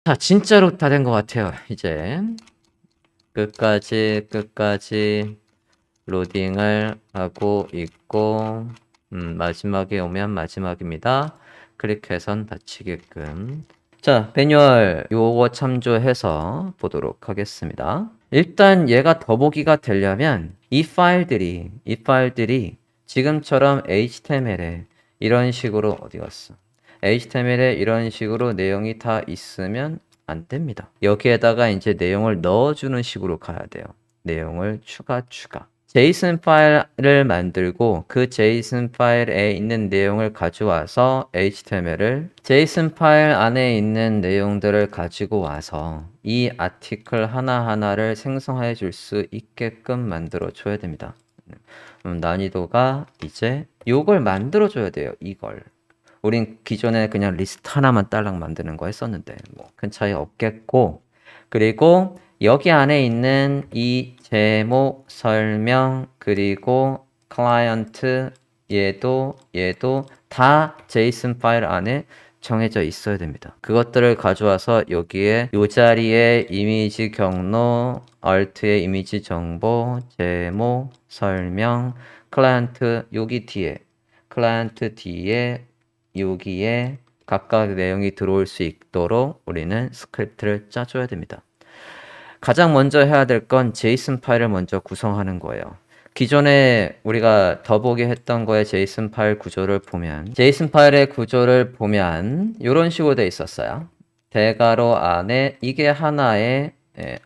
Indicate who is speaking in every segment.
Speaker 1: 자, 진짜로 다 된 것 같아요. 이제 끝까지 로딩을 하고 있고, 마지막에 오면 마지막입니다. 클릭해선 닫히게끔. 자, 매뉴얼 요거 참조해서 보도록 하겠습니다. 일단 얘가 더보기가 되려면 이 파일들이 지금처럼 HTML에 이런 식으로 어디 갔어? HTML에 이런 식으로 내용이 다 있으면 안 됩니다. 여기에다가 이제 내용을 넣어주는 식으로 가야 돼요. 내용을 추가. JSON 파일을 만들고 그 JSON 파일에 있는 내용을 가져와서 HTML을 JSON 파일 안에 있는 내용들을 가지고 와서 이 아티클 하나하나를 생성해 줄 수 있게끔 만들어 줘야 됩니다. 난이도가 이제 요걸 만들어 줘야 돼요. 이걸. 우린 기존에 그냥 리스트 하나만 딸랑 만드는 거 했었는데 뭐 큰 차이 없겠고, 그리고 여기 안에 있는 이 제목, 설명, 그리고 클라이언트 얘도 다 JSON 파일 안에 정해져 있어야 됩니다. 그것들을 가져와서 여기에 요 자리에 이미지 경로, Alt의 이미지 정보, 제목, 설명, 클라이언트 클라이언트 뒤에 여기에 각각 내용이 들어올 수 있도록 우리는 스크립트를 짜줘야 됩니다. 가장 먼저 해야 될 건 JSON 파일을 먼저 구성하는 거예요. 기존에 우리가 더보기 했던 거에 JSON 파일 구조를 보면 JSON 파일의 구조를 보면 이런 식으로 돼 있었어요. 대괄호 안에 이게 하나의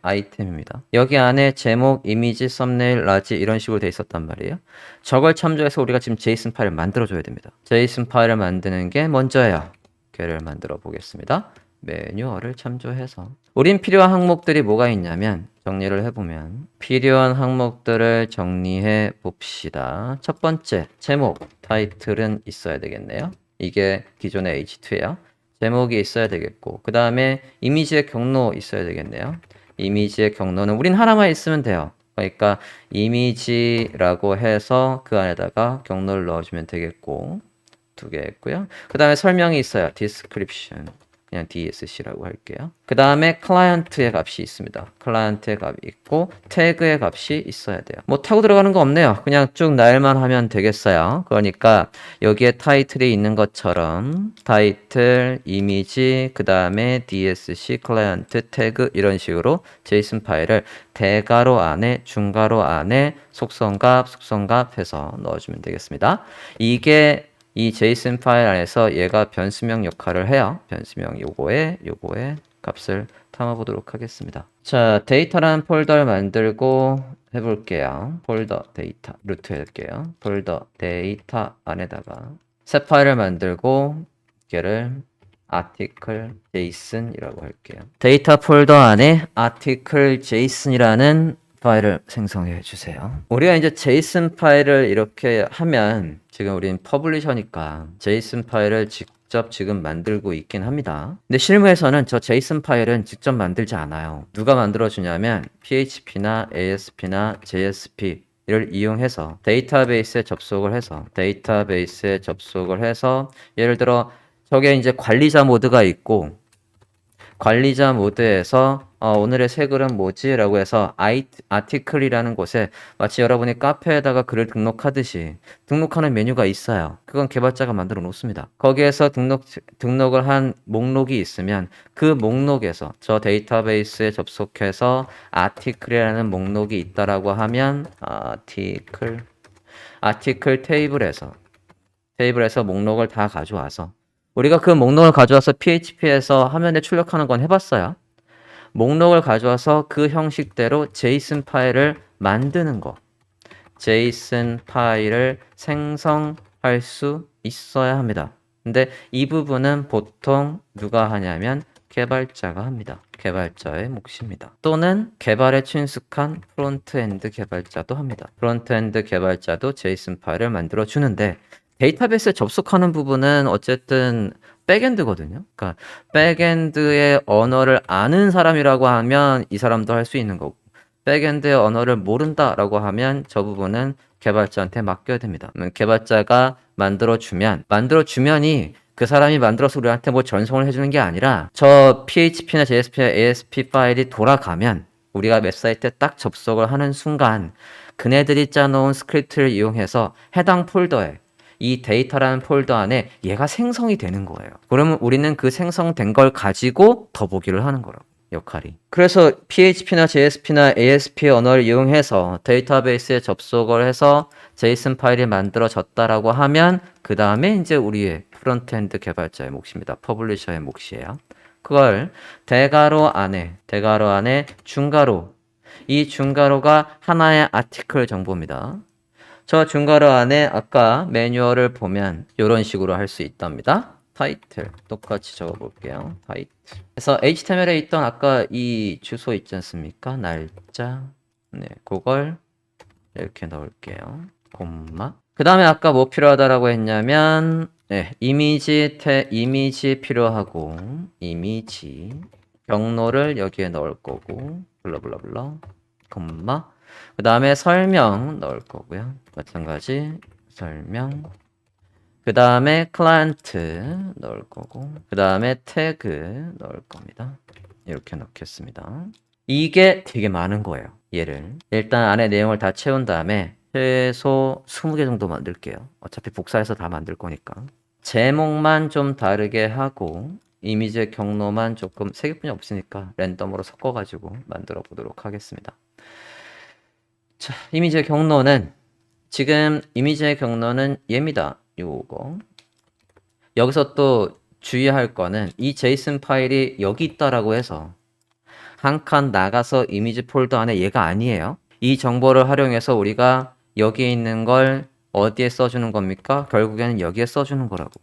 Speaker 1: 아이템입니다. 여기 안에 제목, 이미지, 썸네일, 라지 이런 식으로 돼 있었단 말이에요. 저걸 참조해서 우리가 지금 JSON 파일을 만들어줘야 됩니다. JSON 파일을 만드는 게 먼저예요. 걔를 만들어 보겠습니다. 매뉴얼을 참조해서 우린 필요한 항목들이 뭐가 있냐면 정리를 해보면 필요한 항목들을 정리해 봅시다. 첫 번째, 제목, 타이틀은 있어야 되겠네요. 이게 기존의 H2예요. 제목이 있어야 되겠고, 그 다음에 이미지의 경로 있어야 되겠네요. 이미지의 경로는 우린 하나만 있으면 돼요. 그러니까 이미지라고 해서 그 안에다가 경로를 넣어주면 되겠고, 2개 했고요. 그 다음에 설명이 있어요. description. 그냥 DSC라고 할게요. 그 다음에 클라이언트의 값이 있습니다. 클라이언트의 값이 있고 태그의 값이 있어야 돼요. 뭐 타고 들어가는 거 없네요. 그냥 쭉 날만 하면 되겠어요. 그러니까 여기에 타이틀이 있는 것처럼 타이틀, 이미지, 그 다음에 DSC, 클라이언트, 태그 이런 식으로 JSON 파일을 대괄호 안에, 중괄호 안에 속성값 해서 넣어주면 되겠습니다. 이게 이 JSON 파일 안에서 얘가 변수명 역할을 해요. 변수명 요거에 값을 담아보도록 하겠습니다. 자, 데이터라는 폴더를 만들고 해볼게요. 폴더 데이터 루트 할게요. 폴더 데이터 안에다가 새 파일을 만들고 얘를 article json이라고 할게요. 데이터 폴더 안에 article json이라는 파일을 생성해 주세요. 우리가 이제 JSON 파일을 이렇게 하면 지금 우린 퍼블리셔니까 JSON 파일을 직접 지금 만들고 있긴 합니다. 근데 실무에서는 저 JSON 파일은 직접 만들지 않아요. 누가 만들어주냐면 PHP나 ASP나 JSP 를 이용해서 데이터베이스에 접속을 해서 예를 들어 저게 이제 관리자 모드가 있고 관리자 모드에서 오늘의 새 글은 뭐지? 라고 해서 아티클이라는 곳에 마치 여러분이 카페에다가 글을 등록하듯이 등록하는 메뉴가 있어요. 그건 개발자가 만들어 놓습니다. 거기에서 등록을 한 목록이 있으면 그 목록에서 저 데이터베이스에 접속해서 아티클이라는 목록이 있다라고 하면 아티클 테이블에서 목록을 다 가져와서 우리가 그 목록을 가져와서 PHP에서 화면에 출력하는 건 해봤어요. 목록을 가져와서 그 형식대로 JSON 파일을 만드는 거. JSON 파일을 생성할 수 있어야 합니다. 근데 이 부분은 보통 누가 하냐면 개발자가 합니다. 개발자의 몫입니다. 또는 개발에 친숙한 프론트엔드 개발자도 합니다. 프론트엔드 개발자도 JSON 파일을 만들어 주는데 데이터베이스에 접속하는 부분은 어쨌든 백엔드거든요. 그러니까 백엔드의 언어를 아는 사람이라고 하면 이 사람도 할 수 있는 거고 백엔드의 언어를 모른다라고 하면 저 부분은 개발자한테 맡겨야 됩니다. 개발자가 만들어주면이 그 사람이 만들어서 우리한테 뭐 전송을 해주는 게 아니라 저 PHP나 JSP나 ASP 파일이 돌아가면 우리가 웹사이트에 딱 접속을 하는 순간 그네들이 짜놓은 스크립트를 이용해서 해당 폴더에 이 데이터라는 폴더 안에 얘가 생성이 되는 거예요. 그러면 우리는 그 생성된 걸 가지고 더보기를 하는 거라고. 역할이. 그래서 PHP나 JSP나 ASP 언어를 이용해서 데이터베이스에 접속을 해서 제이슨 파일이 만들어졌다라고 하면 그 다음에 이제 우리의 프론트엔드 개발자의 몫입니다. 퍼블리셔의 몫이에요. 그걸 대괄호 안에 중괄호, 이 중괄호가 하나의 아티클 정보입니다. 저 중괄호 안에 아까 매뉴얼을 보면 이런 식으로 할 수 있답니다. 타이틀 똑같이 적어볼게요. 타이틀. 그래서 HTML에 있던 아까 이 주소 있지 않습니까? 날짜. 네, 그걸 이렇게 넣을게요. 콤마. 그 다음에 아까 뭐 필요하다라고 했냐면 네, 이미지 필요하고 이미지 경로를 여기에 넣을 거고 블러블러블러 콤마. 그 다음에 설명 넣을 거고요. 마찬가지 설명. 그 다음에 클라이언트 넣을 거고 그 다음에 태그 넣을 겁니다. 이렇게 넣겠습니다. 이게 되게 많은 거예요. 얘를 일단 안에 내용을 다 채운 다음에 최소 20개 정도 만들게요. 어차피 복사해서 다 만들 거니까. 제목만 좀 다르게 하고 이미지의 경로만 조금 3개뿐이 없으니까 랜덤으로 섞어가지고 만들어 보도록 하겠습니다. 자, 이미지의 경로는 지금 이미지의 경로는 얘입니다. 요거. 여기서 또 주의할 거는 이 제이슨 파일이 여기 있다라고 해서 한 칸 나가서 이미지 폴더 안에 얘가 아니에요. 이 정보를 활용해서 우리가 여기에 있는 걸 어디에 써주는 겁니까? 결국에는 여기에 써주는 거라고.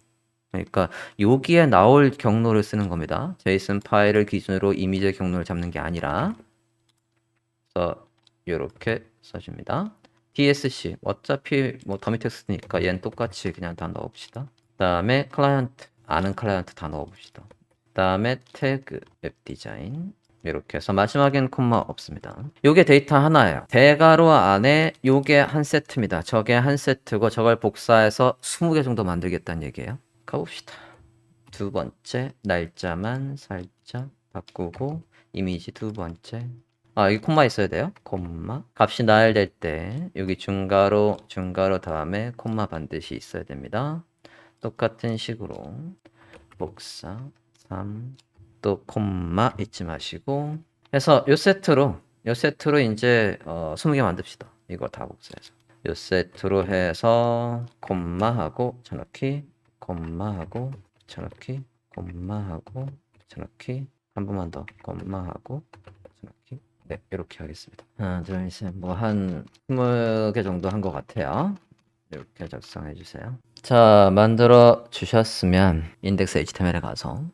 Speaker 1: 그러니까 여기에 나올 경로를 쓰는 겁니다. 제이슨 파일을 기준으로 이미지의 경로를 잡는 게 아니라 그래서 이렇게 써줍니다. DSC 어차피 뭐 더미 텍스트니까 얘는 똑같이 그냥 다 넣읍시다. 그 다음에 클라이언트 아는 클라이언트 다 넣어봅시다. 그 다음에 태그 웹 디자인 이렇게 해서 마지막엔 콤마 없습니다. 요게 데이터 하나예요. 대괄호 안에 요게 한 세트입니다. 저게 한 세트고 저걸 복사해서 20개 정도 만들겠다는 얘기예요. 가봅시다. 두 번째 날짜만 살짝 바꾸고 이미지 두 번째 여기 콤마 있어야 돼요. 콤마. 값이 나열될 때 여기 중괄호 다음에 콤마 반드시 있어야 됩니다. 똑같은 식으로 복사 3 또 콤마 잊지 마시고 해서 요 세트로 이제 20개 만듭시다. 이거 다 복사해서 요 세트로 해서 콤마하고 쳐넣기 콤마하고 쳐넣기 콤마하고 쳐넣기 한 번만 더 콤마하고 쳐넣기 네, 이렇게 하겠습니다. 하나, 둘, 셋, 뭐 한 20개 정도 한 것 같아요. 이렇게 작성해 주세요. 자, 만들어 주셨으면 인덱스 HTML에 가서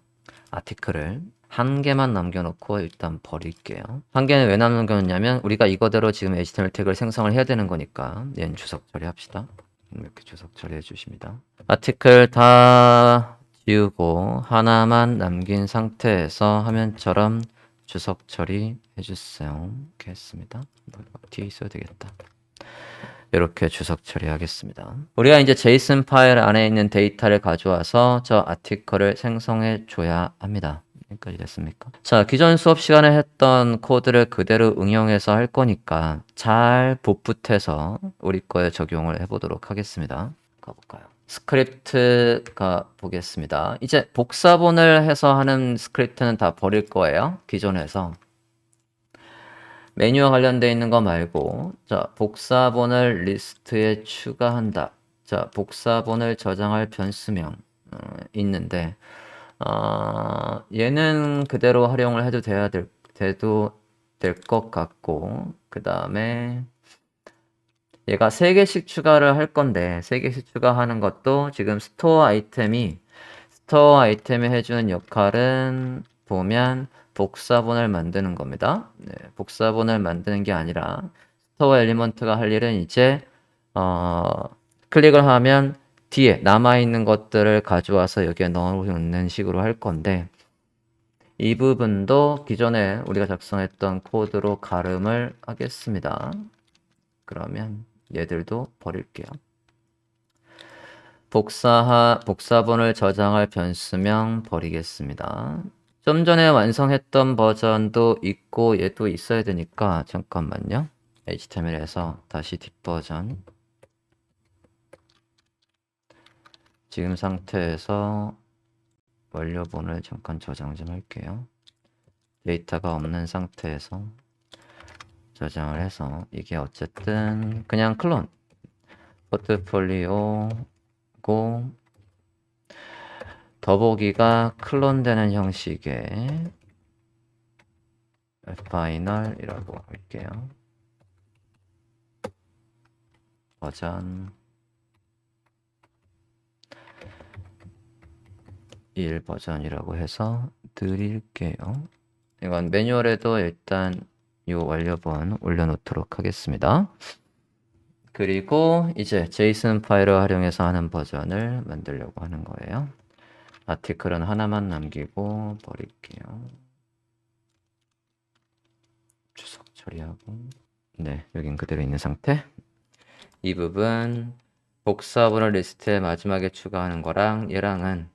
Speaker 1: 아티클을 한 개만 남겨놓고 일단 버릴게요. 한 개는 왜 남겨놓냐면 우리가 이거대로 지금 HTML 태그를 생성을 해야 되는 거니까 얘는 주석 처리합시다. 이렇게 주석 처리해 주십니다. 아티클 다 지우고 하나만 남긴 상태에서 화면처럼 주석 처리 해주세요. 이렇게 했습니다. 뒤에 있어야 되겠다. 이렇게 주석 처리하겠습니다. 우리가 이제 제이슨 파일 안에 있는 데이터를 가져와서 저 아티클을 생성해 줘야 합니다. 여기까지 됐습니까? 자, 기존 수업 시간에 했던 코드를 그대로 응용해서 할 거니까 잘 복붙해서 우리 거에 적용을 해보도록 하겠습니다. 가볼까요? 스크립트 가보겠습니다. 이제 복사본을 해서 하는 스크립트는 다 버릴 거예요. 기존에서. 메뉴와 관련되어 있는 거 말고 자, 복사본을 리스트에 추가한다. 자, 복사본을 저장할 변수명 있는데 얘는 그대로 활용을 해도 돼도 될 것 같고 그 다음에 얘가 3개씩 추가를 할 건데 3개씩 추가하는 것도 지금 스토어 아이템이 해주는 역할은 보면 복사본을 만드는 겁니다. 네, 복사본을 만드는 게 아니라 스토어 엘리먼트가 할 일은 이제 클릭을 하면 뒤에 남아있는 것들을 가져와서 여기에 넣는 식으로 할 건데 이 부분도 기존에 우리가 작성했던 코드로 가름을 하겠습니다. 그러면 얘들도 버릴게요. 복사본을 저장할 변수명 버리겠습니다. 좀 전에 완성했던 버전도 있고 얘도 있어야 되니까 잠깐만요. HTML에서 다시 뒷버전. 지금 상태에서 완료본을 잠깐 저장 좀 할게요. 데이터가 없는 상태에서 저장을 해서 이게 어쨌든 그냥 클론 포트폴리오고 더보기가 클론되는 형식의 파이널이라고 할게요. 버전 1 버전이라고 해서 드릴게요. 이건 매뉴얼에도 일단 이 완료본 올려놓도록 하겠습니다. 그리고 이제 제이슨 파일을 활용해서 하는 버전을 만들려고 하는 거예요. 아티클은 하나만 남기고 버릴게요. 주석 처리하고 네, 여긴 그대로 있는 상태. 이 부분 복사본을 리스트에 마지막에 추가하는 거랑 얘랑은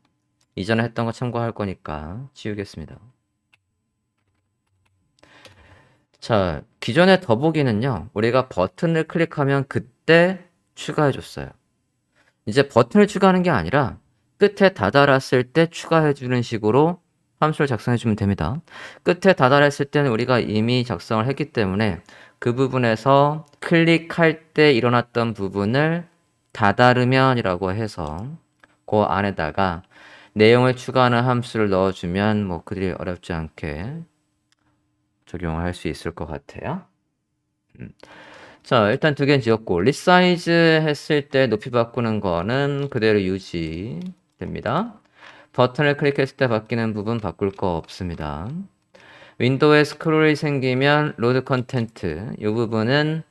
Speaker 1: 이전에 했던 거 참고할 거니까 지우겠습니다. 자, 기존의 더보기는요, 우리가 버튼을 클릭하면 그때 추가해 줬어요. 이제 버튼을 추가하는 게 아니라 끝에 다다랐을 때 추가해 주는 식으로 함수를 작성해 주면 됩니다. 끝에 다다랐을 때는 우리가 이미 작성을 했기 때문에 그 부분에서 클릭할 때 일어났던 부분을 다다르면이라고 해서 그 안에다가 내용을 추가하는 함수를 넣어주면 뭐 그들이 어렵지 않게 적용할 수 있을 것 같아요. 자, 일단 두 개는 지웠고 리사이즈 했을 때 높이 바꾸는 거는 그대로 유지됩니다. 버튼을 클릭했을 때 바뀌는 부분 바꿀 거 없습니다. 윈도우에 스크롤이 생기면 로드 컨텐트 이 부분은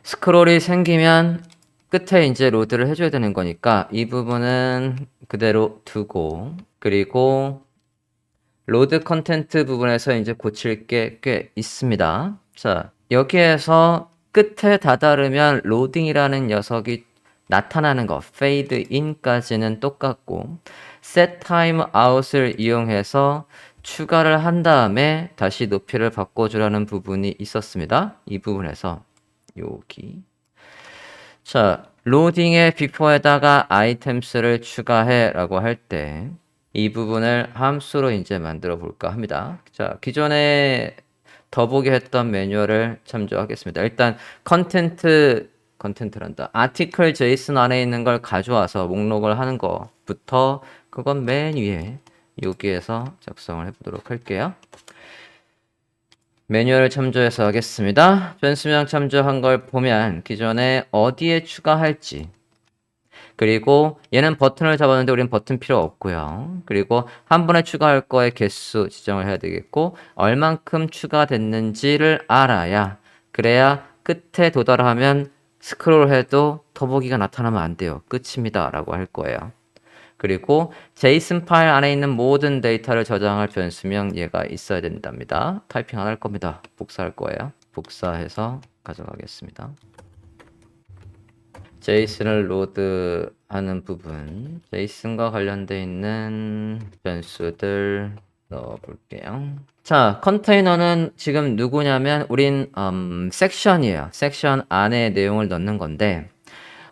Speaker 1: 스크롤이 생기면 끝에 이제 로드를 해줘야 되는 거니까 이 부분은 그대로 두고 그리고 로드 컨텐트 부분에서 이제 고칠 게 꽤 있습니다. 자, 여기에서 끝에 다다르면 로딩이라는 녀석이 나타나는 거 fade in까지는 똑같고 set time out을 이용해서 추가를 한 다음에 다시 높이를 바꿔주라는 부분이 있었습니다. 이 부분에서 여기 자, 로딩의 before에다가 items를 추가해 라고 할 때 이 부분을 함수로 이제 만들어 볼까 합니다. 자, 기존에 더보기 했던 매뉴얼을 참조하겠습니다. 일단 컨텐트란다. 아티클 제이슨 안에 있는 걸 가져와서 목록을 하는 것부터 그건 맨 위에 여기에서 작성을 해보도록 할게요. 매뉴얼을 참조해서 하겠습니다. 변수명 참조한 걸 보면 기존에 어디에 추가할지 그리고 얘는 버튼을 잡았는데 우리는 버튼 필요 없고요. 그리고 한 번에 추가할 거의 개수 지정을 해야 되겠고 얼만큼 추가됐는지를 알아야 그래야 끝에 도달하면 스크롤해도 더보기가 나타나면 안 돼요. 끝입니다. 라고 할 거예요. 그리고 제이슨 파일 안에 있는 모든 데이터를 저장할 변수명 얘가 있어야 된답니다. 타이핑 안 할 겁니다. 복사할 거예요. 복사해서 가져가겠습니다. 제이슨을 로드하는 부분, 제이슨과 관련되어 있는 변수들 넣어볼게요. 자, 컨테이너는 지금 누구냐면 우린 섹션이에요. 섹션 안에 내용을 넣는 건데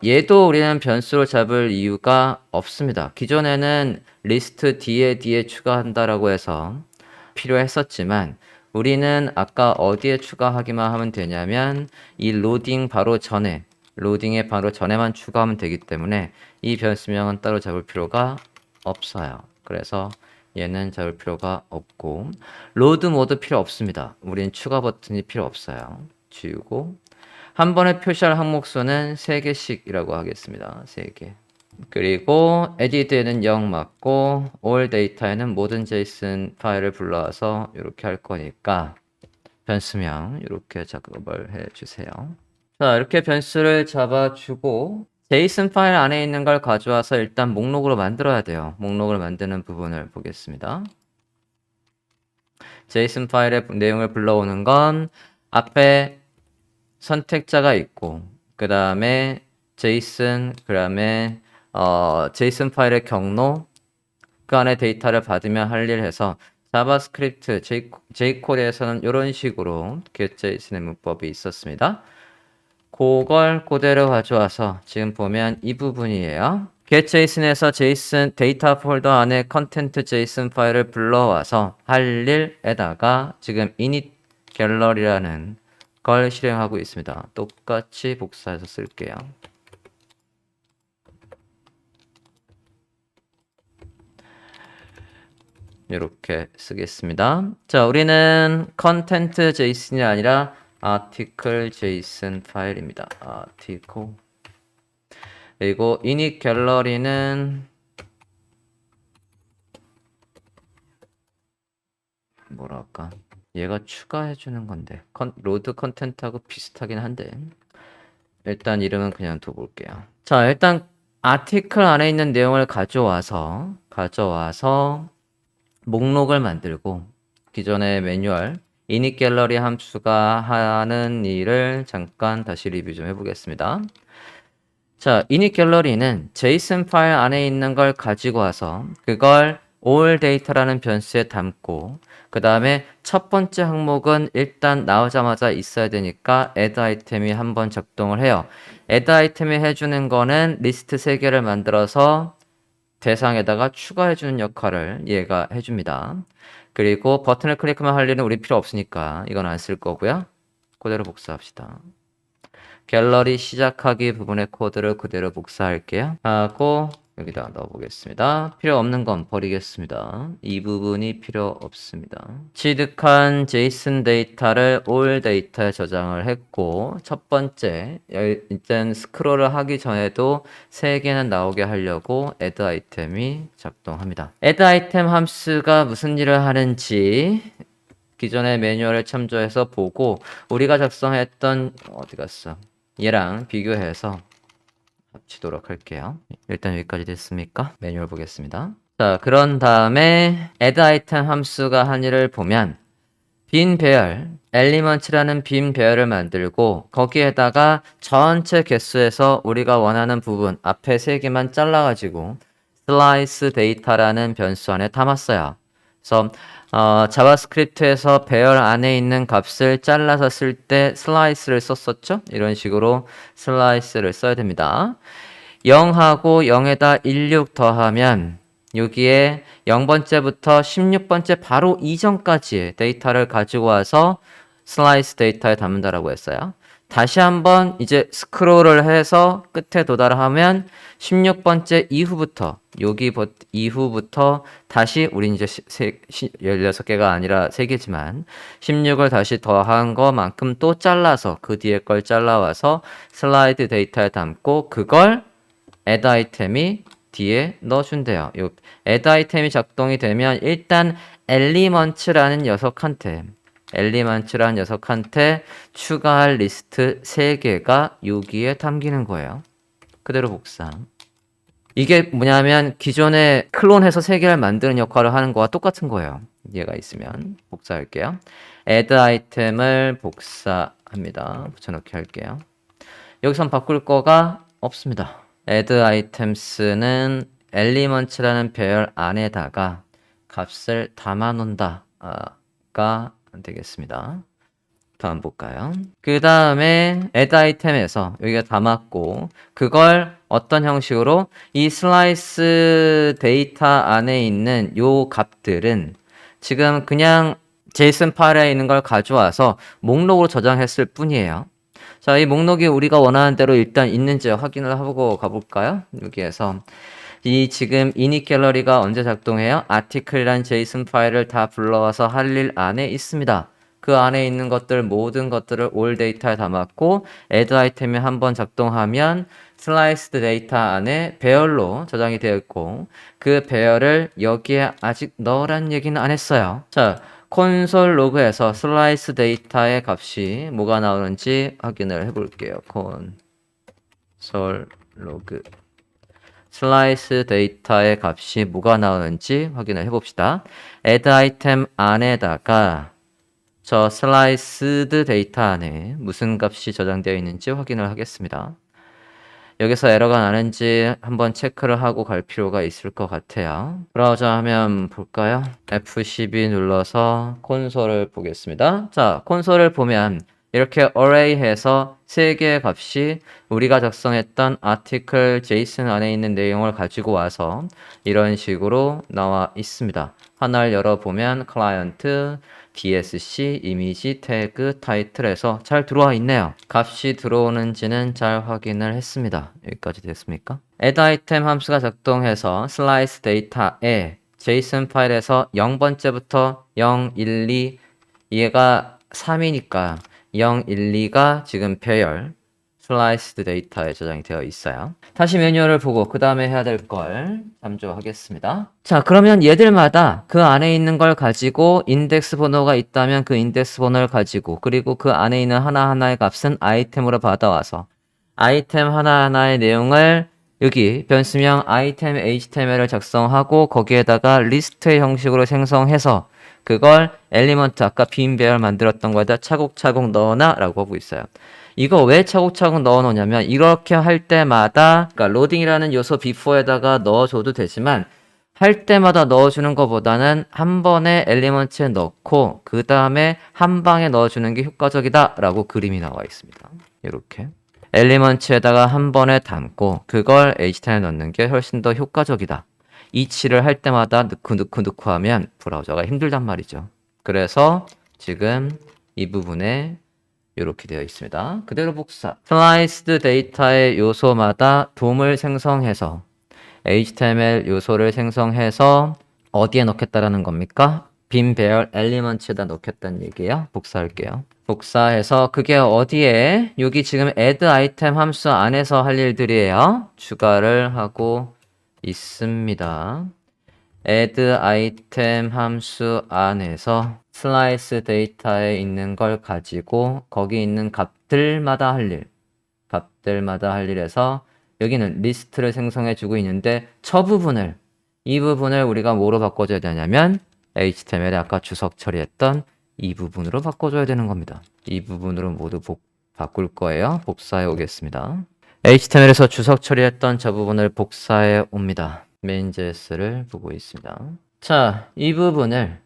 Speaker 1: 얘도 우리는 변수로 잡을 이유가 없습니다. 기존에는 리스트 뒤에 추가한다라고 해서 필요했었지만 우리는 아까 어디에 추가하기만 하면 되냐면 이 로딩의 바로 전에만 추가하면 되기 때문에 이 변수명은 따로 잡을 필요가 없어요. 그래서 얘는 잡을 필요가 없고 로드 모드 필요 없습니다. 우린 추가 버튼이 필요 없어요. 지우고 한 번에 표시할 항목 수는 3개씩이라고 하겠습니다. 3개. 그리고 edit에는 0 맞고 all data에는 모든 JSON 파일을 불러와서 이렇게 할 거니까 변수명 이렇게 작업을 해주세요. 자, 이렇게 변수를 잡아주고 JSON 파일 안에 있는 걸 가져와서 일단 목록으로 만들어야 돼요. 목록을 만드는 부분을 보겠습니다. JSON 파일의 내용을 불러오는 건 앞에 선택자가 있고 그 다음에 제이슨 그다음에 제이슨 파일의 경로 그 안에 데이터를 받으면 할 일 해서 자바스크립트 J코드에서는 이런 식으로 getJSON의 문법이 있었습니다. 그걸 그대로 가져와서 지금 보면 이 부분이에요. getJSON에서 JSON 데이터 폴더 안에 컨텐트 JSON 파일을 불러와서 할 일에다가 지금 init 갤러리라는 걸 실행하고 있습니다. 똑같이 복사해서 쓸게요. 이렇게 쓰겠습니다. 자, 우리는 컨텐트 JSON이 아니라 article JSON 파일입니다. article. 그리고 init 갤러리는 뭐랄까? 얘가 추가해 주는 건데 로드 컨텐트하고 비슷하긴 한데 일단 이름은 그냥 둬볼게요. 자, 일단 article 안에 있는 내용을 가져와서 목록을 만들고 기존의 매뉴얼 init 갤러리 함수가 하는 일을 잠깐 다시 리뷰 좀 해보겠습니다. 자, init 갤러리는 JSON 파일 안에 있는 걸 가지고 와서 그걸 all data라는 변수에 담고 그 다음에 첫 번째 항목은 일단 나오자마자 있어야 되니까 add 아이템이 한번 작동을 해요. add 아이템이 해주는 거는 리스트 3개를 만들어서 대상에다가 추가해주는 역할을 얘가 해줍니다. 그리고 버튼을 클릭하면 할 일은 우리 필요 없으니까 이건 안 쓸 거고요. 그대로 복사합시다. 갤러리 시작하기 부분의 코드를 그대로 복사할게요. 하고 여기다 넣어보겠습니다. 필요 없는 건 버리겠습니다. 이 부분이 필요 없습니다. 취득한 JSON 데이터를 all 데이터에 저장을 했고 첫 번째 일단 스크롤을 하기 전에도 3개는 나오게 하려고 add 아이템이 작동합니다. add 아이템 함수가 무슨 일을 하는지 기존의 매뉴얼을 참조해서 보고 우리가 작성했던 어디 갔어? 얘랑 비교해서 합치도록 할게요. 일단 여기까지 됐습니까? 매뉴얼 보겠습니다. 자, 그런 다음에 add 아이템 함수가 한 일을 보면 빈 배열, element라는 빈 배열을 만들고 거기에다가 전체 개수에서 우리가 원하는 부분 앞에 3개만 잘라가지고 slice data라는 변수 안에 담았어요. 그래서 자바스크립트에서 배열 안에 있는 값을 잘라서 쓸 때 슬라이스를 썼었죠? 이런 식으로 슬라이스를 써야 됩니다. 0하고 0에다 16 더하면 여기에 0번째부터 16번째 바로 이전까지의 데이터를 가지고 와서 슬라이스 데이터에 담는다라고 했어요. 다시 한번 이제 스크롤을 해서 끝에 도달하면 16번째 이후부터 여기 이후부터 다시 우리 이제 16개가 아니라 3개지만 16을 다시 더한 것만큼 또 잘라서 그 뒤에 걸 잘라와서 슬라이드 데이터에 담고 그걸 add 아이템이 뒤에 넣어준대요. 요 add 아이템이 작동이 되면 일단 elements라는 녀석한테 추가할 리스트 3개가 여기에 담기는 거예요. 그대로 복사. 이게 뭐냐면 기존에 클론해서 3개를 만드는 역할을 하는 거와 똑같은 거예요. 얘가 있으면 복사할게요. add 아이템을 복사합니다. 붙여넣기 할게요. 여기선 바꿀 거가 없습니다. add items는 elements라는 배열 안에다가 값을 담아 놓는다가 되겠습니다. 다음 볼까요? 그 다음에 add 아이템에서 여기가 담았고 그걸 어떤 형식으로 이 슬라이스 데이터 안에 있는 요 값들은 지금 그냥 JSON 파일에 있는 걸 가져와서 목록으로 저장했을 뿐이에요. 자, 이 목록이 우리가 원하는 대로 일단 있는지 확인을 하고 가볼까요? 여기에서 이 지금 init 갤러리가 언제 작동해요? article이란 JSON 파일을 다 불러와서 할 일 안에 있습니다. 그 안에 있는 것들 모든 것들을 all 데이터에 담았고 add 아이템이 한번 작동하면 sliced 데이터 안에 배열로 저장이 되어 있고 그 배열을 여기에 아직 넣으란 얘기는 안 했어요. 자, 콘솔 로그에서 슬라이스 데이터의 값이 뭐가 나오는지 확인을 해볼게요. 콘솔 로그 슬라이스 데이터의 값이 뭐가 나오는지 확인을 해봅시다. add 아이템 안에다가 저 슬라이스드 데이터 안에 무슨 값이 저장되어 있는지 확인을 하겠습니다. 여기서 에러가 나는지 한번 체크를 하고 갈 필요가 있을 것 같아요. 브라우저 하면 볼까요? F12 눌러서 콘솔을 보겠습니다. 자, 콘솔을 보면 이렇게 array해서 세 개의 값이 우리가 작성했던 article JSON 안에 있는 내용을 가지고 와서 이런 식으로 나와 있습니다. 하나를 열어보면 클라이언트, DSC, 이미지, 태그, 타이틀에서 잘 들어와 있네요. 값이 들어오는지는 잘 확인을 했습니다. 여기까지 됐습니까? add item 함수가 작동해서 slice data에 JSON 파일에서 0번째부터 0, 1, 2 얘가 3이니까 0, 1, 2가 지금 배열 슬라이스드 데이터에 저장이 되어 있어요. 다시 매뉴얼을 보고 그 다음에 해야 될 걸 참조하겠습니다. 자, 그러면 얘들마다 그 안에 있는 걸 가지고 인덱스 번호가 있다면 그 인덱스 번호를 가지고 그리고 그 안에 있는 하나하나의 값은 아이템으로 받아와서 아이템 하나하나의 내용을 여기 변수명 아이템 HTML을 작성하고 거기에다가 리스트의 형식으로 생성해서 그걸 엘리먼트 아까 빈 배열 만들었던 거에다 차곡차곡 넣어놔 라고 하고 있어요. 이거 왜 차곡차곡 넣어 놓냐면 이렇게 할 때마다 그러니까 로딩이라는 요소 before에다가 넣어줘도 되지만 할 때마다 넣어주는 것보다는 한 번에 엘리먼트에 넣고 그 다음에 한 방에 넣어주는 게 효과적이다 라고 그림이 나와 있습니다. 이렇게 엘리먼트에다가 한 번에 담고 그걸 HTML에 넣는 게 훨씬 더 효과적이다. 이치를 할 때마다 넣고 하면 브라우저가 힘들단 말이죠. 그래서 지금 이 부분에 이렇게 되어 있습니다. 그대로 복사. 슬라이스드 데이터의 요소마다 돔을 생성해서 HTML 요소를 생성해서 어디에 넣겠다라는 겁니까? 빈 배열 엘리먼트에다 넣겠다는 얘기예요. 복사할게요. 복사해서 그게 어디에? 여기 지금 add item 함수 안에서 할 일들이에요. 추가를 하고 있습니다. add item 함수 안에서 슬라이스 데이터에 있는 걸 가지고 거기 있는 값들마다 할 일, 값들마다 할 일에서 여기는 리스트를 생성해 주고 있는데 이 부분을 우리가 뭐로 바꿔줘야 되냐면 HTML에 아까 주석 처리했던 이 부분으로 바꿔줘야 되는 겁니다. 이 부분으로 모두 바꿀 거예요. 복사해 오겠습니다. HTML에서 주석 처리했던 저 부분을 복사해 옵니다. main.js를 보고 있습니다. 자, 이 부분을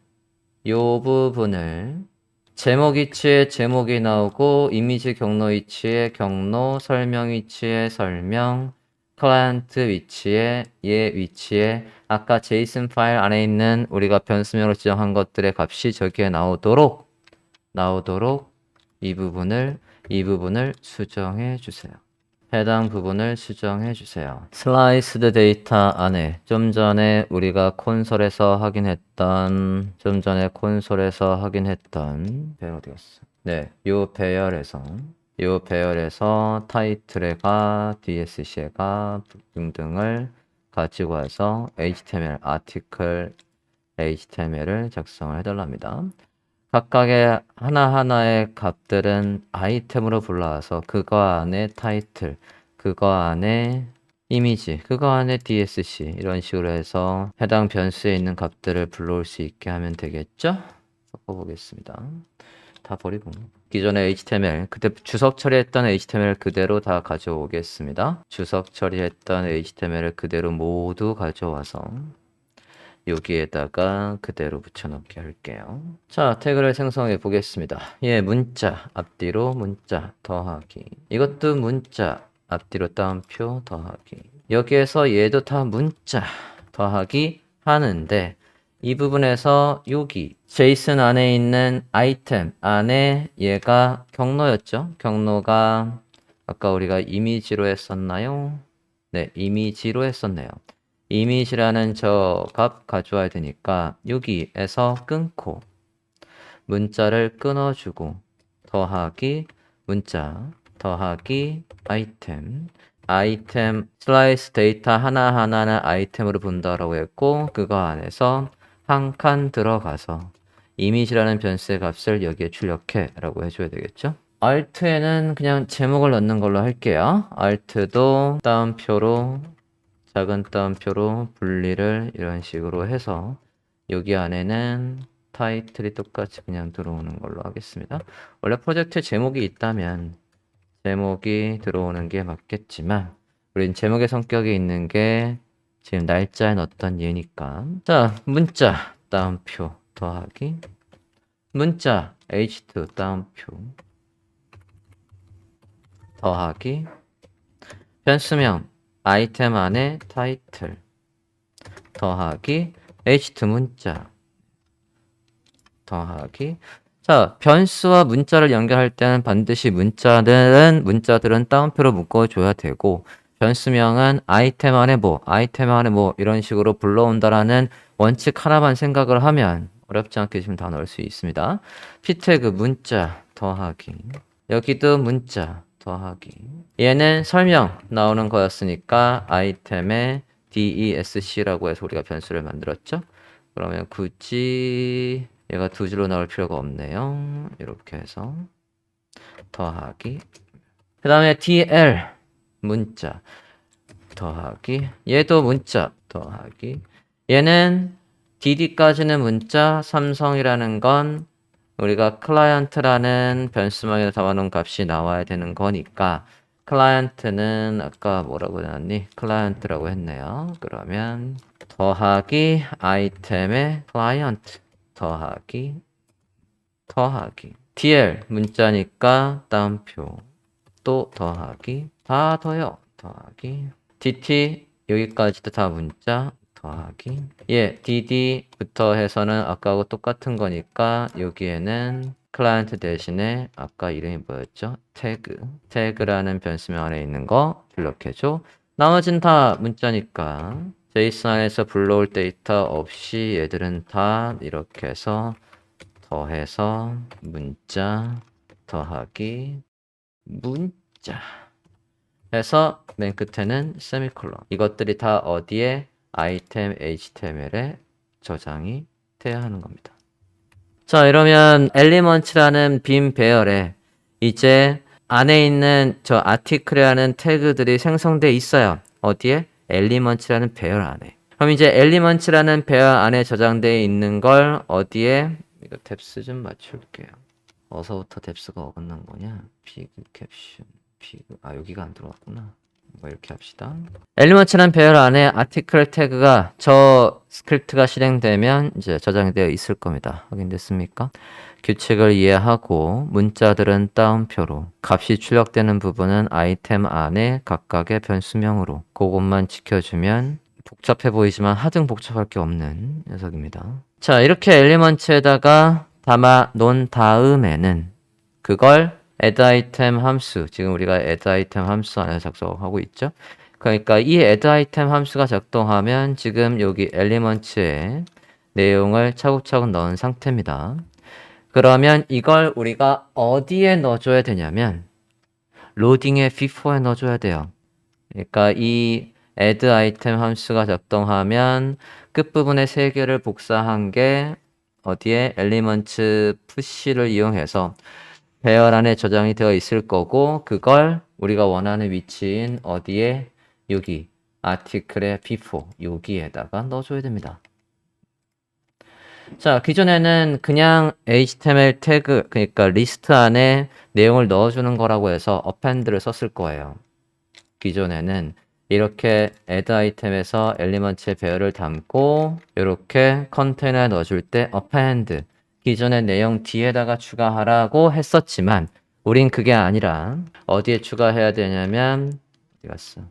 Speaker 1: 제목 위치에 제목이 나오고 이미지 경로 위치에 경로, 설명 위치에 설명, 클라이언트 위치에 위치에 아까 JSON 파일 안에 있는 우리가 변수명으로 지정한 것들의 값이 저기에 나오도록 이 부분을 수정해 주세요. 해당 부분을 수정해 주세요. 슬라이스드 데이터 안에 좀 전에 우리가 콘솔에서 확인했던 배열 어디 갔어? 네, 요 배열에서 타이틀에가 DSC에가 등등을 가지고 와서 HTML 아티클 HTML을 작성을 해달랍니다. 각각의 하나하나의 값들은 아이템으로 불러와서 그거 안에 타이틀, 그거 안에 이미지, 그거 안에 DSC 이런 식으로 해서 해당 변수에 있는 값들을 불러올 수 있게 하면 되겠죠? 섞어보겠습니다. 다 버리고 기존의 HTML, 그때 주석 처리했던 HTML 그대로 다 가져오겠습니다. 주석 처리했던 HTML을 그대로 모두 가져와서 여기에다가 그대로 붙여넣기 할게요. 자, 태그를 생성해 보겠습니다. 문자, 앞뒤로 문자, 더하기. 이것도 문자, 앞뒤로 따옴표, 더하기. 여기에서 얘도 다 문자, 더하기 하는데 이 부분에서 여기 JSON 안에 있는 아이템 안에 얘가 경로였죠. 경로가 아까 우리가 이미지로 했었나요? 네, 이미지로 했었네요. 이미지라는 저 값 가져와야 되니까 여기에서 끊고 문자를 끊어주고 더하기 문자 더하기 아이템 슬라이스 데이터 하나하나는 아이템으로 본다라고 했고 그거 안에서 한 칸 들어가서 이미지라는 변수의 값을 여기에 출력해 라고 해줘야 되겠죠. Alt에는 그냥 제목을 넣는 걸로 할게요. Alt도 따옴표로 작은 따옴표로 분리를 이런 식으로 해서 여기 안에는 타이틀이 똑같이 그냥 들어오는 걸로 하겠습니다. 원래 프로젝트 제목이 있다면 제목이 들어오는 게 맞겠지만 우린 제목의 성격이 있는 게 지금 날짜에 넣었던 얘니까. 자, 문자 따옴표 더하기 문자 h2 따옴표 더하기 변수명 아이템 안에 타이틀 더하기 h2 문자 더하기. 자, 변수와 문자를 연결할 때는 반드시 문자들은 따옴표로 묶어줘야 되고, 변수명은 아이템 안에 뭐 이런 식으로 불러온다라는 원칙 하나만 생각을 하면 어렵지 않게 지금 다 넣을 수 있습니다. p태그 문자 더하기, 여기도 문자 더하기. 얘는 설명 나오는 거였으니까 아이템에 DESC라고 해서 우리가 변수를 만들었죠. 그러면 굳이 얘가 두 줄로 나올 필요가 없네요. 이렇게 해서 더하기. 그 다음에 DL 문자 더하기. 얘도 문자 더하기. 얘는 DD까지는 문자, 삼성이라는 건 우리가 클라이언트라는 변수명에 담아놓은 값이 나와야 되는 거니까 클라이언트는 아까 뭐라고 해놨니? 클라이언트라고 했네요. 그러면 더하기 아이템의 클라이언트 더하기 DL 문자니까 따옴표 또 더하기 다 더요. 더하기 DT 여기까지도 다 문자 더하기 DD부터 해서는 아까하고 똑같은 거니까 여기에는 클라이언트 대신에 아까 이름이 뭐였죠? 태그라는 변수명 안에 있는 거 출력해줘. 나머지는 다 문자니까 제이슨 안에서 불러올 데이터 없이 얘들은 다 이렇게 해서 더해서 문자 더하기 문자 해서 맨 끝에는 세미콜론. 이것들이 다 어디에? 아이템 HTML에 저장이 돼야 하는 겁니다. 자, 이러면 엘리먼츠라는 빈 배열에 이제 안에 있는 저 아티클이라는 태그들이 생성돼 있어요. 어디에? 엘리먼츠라는 배열 안에. 그럼 이제 엘리먼츠라는 배열 안에 저장되어 있는 걸 어디에? 이거 뎁스 좀 맞출게요. 어서부터 뎁스가 어긋난 거냐? 비그 캡션 여기가 안 들어갔구나. 뭐 이렇게 합시다. 엘리먼츠라는 배열 안에 아티클 태그가 저 스크립트가 실행되면 이제 저장이 되어 있을 겁니다. 확인됐습니까? 규칙을 이해하고 문자들은 따옴표로, 값이 출력되는 부분은 아이템 안에 각각의 변수명으로, 그것만 지켜주면 복잡해 보이지만 하등 복잡할 게 없는 녀석입니다. 자, 이렇게 엘리먼츠에다가 담아 놓은 다음에는 그걸 add item 함수, 지금 우리가 add item 함수 안에서 작성하고 있죠. 그러니까 이 add item 함수가 작동하면 지금 여기 엘리먼츠에 내용을 차곡차곡 넣은 상태입니다. 그러면 이걸 우리가 어디에 넣어줘야 되냐면 로딩의 before에 넣어줘야 돼요. 그러니까 이 add item 함수가 작동하면 끝부분에 세 개를 복사한 게 어디에? 엘리먼츠 push를 이용해서 배열 안에 저장이 되어 있을 거고, 그걸 우리가 원하는 위치인 어디에? 여기 아티클의 before 여기에다가 넣어줘야 됩니다. 자, 기존에는 그냥 HTML 태그, 그러니까 리스트 안에 내용을 넣어주는 거라고 해서 append를 썼을 거예요. 기존에는 이렇게 add 아이템에서 엘리먼츠의 배열을 담고 이렇게 컨테이너에 넣어줄 때 append, 기존의 내용 뒤에다가 추가하라고 했었지만 우린 그게 아니라 어디에 추가해야 되냐면 어디 갔어?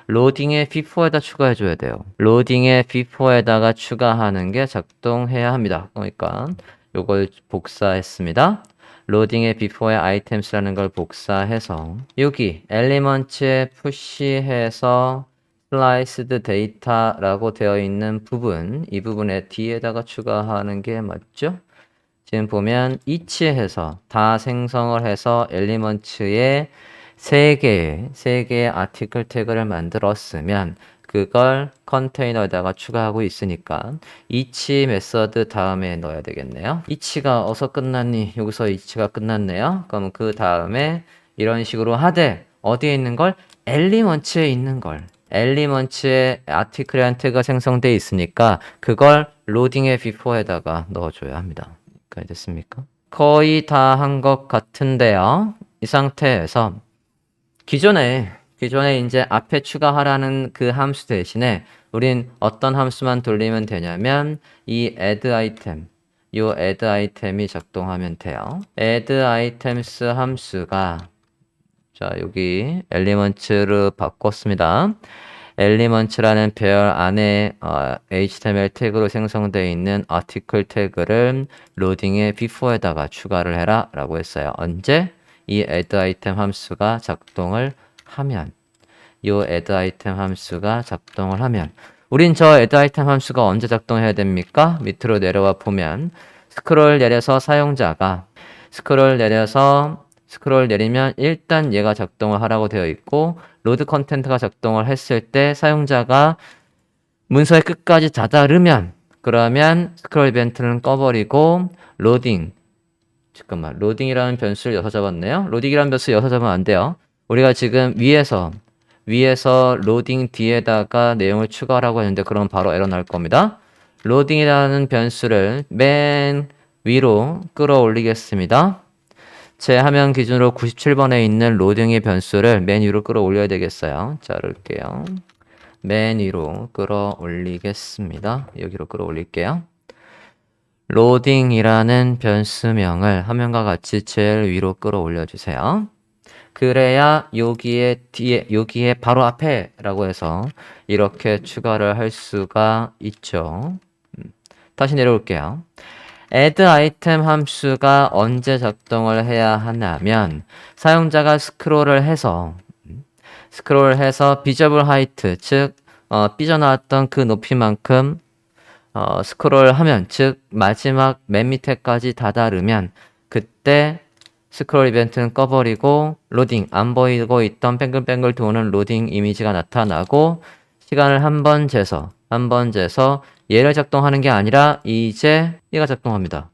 Speaker 1: 로딩의 before에다 추가해줘야 돼요. 로딩의 before에다가 추가하는 게 작동해야 합니다. 그러니까 요걸 복사했습니다. 로딩의 before의 items라는 걸 복사해서 여기 elements에 push해서 sliced data라고 되어 있는 부분, 이 부분에 뒤에다가 추가하는 게 맞죠? 지금 보면 each해서 다 생성을 해서 elements에 세 개의 아티클 태그를 만들었으면 그걸 컨테이너에다가 추가하고 있으니까 each 메서드 다음에 넣어야 되겠네요. each가 어디서 끝났니? 여기서 each가 끝났네요. 그럼 그 다음에 이런 식으로 하되 어디에 있는 걸? 엘리먼츠에 있는 걸. 엘리먼츠에 아티클이라는 태그가 생성되어 있으니까 그걸 로딩의 before에다가 넣어줘야 합니다. 여기까지 됐습니까? 거의 다 한 것 같은데요. 이 상태에서 기존에 기존에 이제 앞에 추가하라는 그 함수 대신에 우린 어떤 함수만 돌리면 되냐면 이 add item, 요 add item이 작동하면 돼요. add items 함수가 자, 여기 elements를 바꿨습니다. elements라는 배열 안에 HTML 태그로 생성되어 있는 article 태그를 로딩의 before에다가 추가를 해라 라고 했어요. 언제? 이 add item 함수가 작동을 하면 이 add item 함수가 작동을 하면 우린 저 add item 함수가 언제 작동해야 됩니까? 밑으로 내려와 보면 스크롤 내려서 사용자가 스크롤 내리면 일단 얘가 작동을 하라고 되어 있고 로드 컨텐트가 작동을 했을 때 사용자가 문서의 끝까지 다다르면 그러면 스크롤 이벤트는 꺼버리고 로딩이라는 변수를 여기서 잡았네요. 로딩이라는 변수 여기서 잡으면 안 돼요. 우리가 지금 위에서 로딩 뒤에다가 내용을 추가하라고 했는데 그럼 바로 에러 날 겁니다. 로딩이라는 변수를 맨 위로 끌어올리겠습니다. 제 화면 기준으로 97번에 있는 로딩의 변수를 맨 위로 끌어올려야 되겠어요. 자를게요. 맨 위로 끌어올리겠습니다. 여기로 끌어올릴게요. 로딩이라는 변수명을 화면과 같이 제일 위로 끌어올려 주세요. 그래야 여기에 바로 앞에라고 해서 이렇게 추가를 할 수가 있죠. 다시 내려올게요. add item 함수가 언제 작동을 해야 하냐면 사용자가 스크롤을 해서 visible height 즉 삐져나왔던 그 높이만큼 스크롤하면 즉 마지막 맨 밑에까지 다다르면 그때 스크롤 이벤트는 꺼버리고 로딩 안 보이고 있던 뱅글뱅글 도는 로딩 이미지가 나타나고 시간을 한 번 재서 얘를 작동하는 게 아니라 이제 얘가 작동합니다.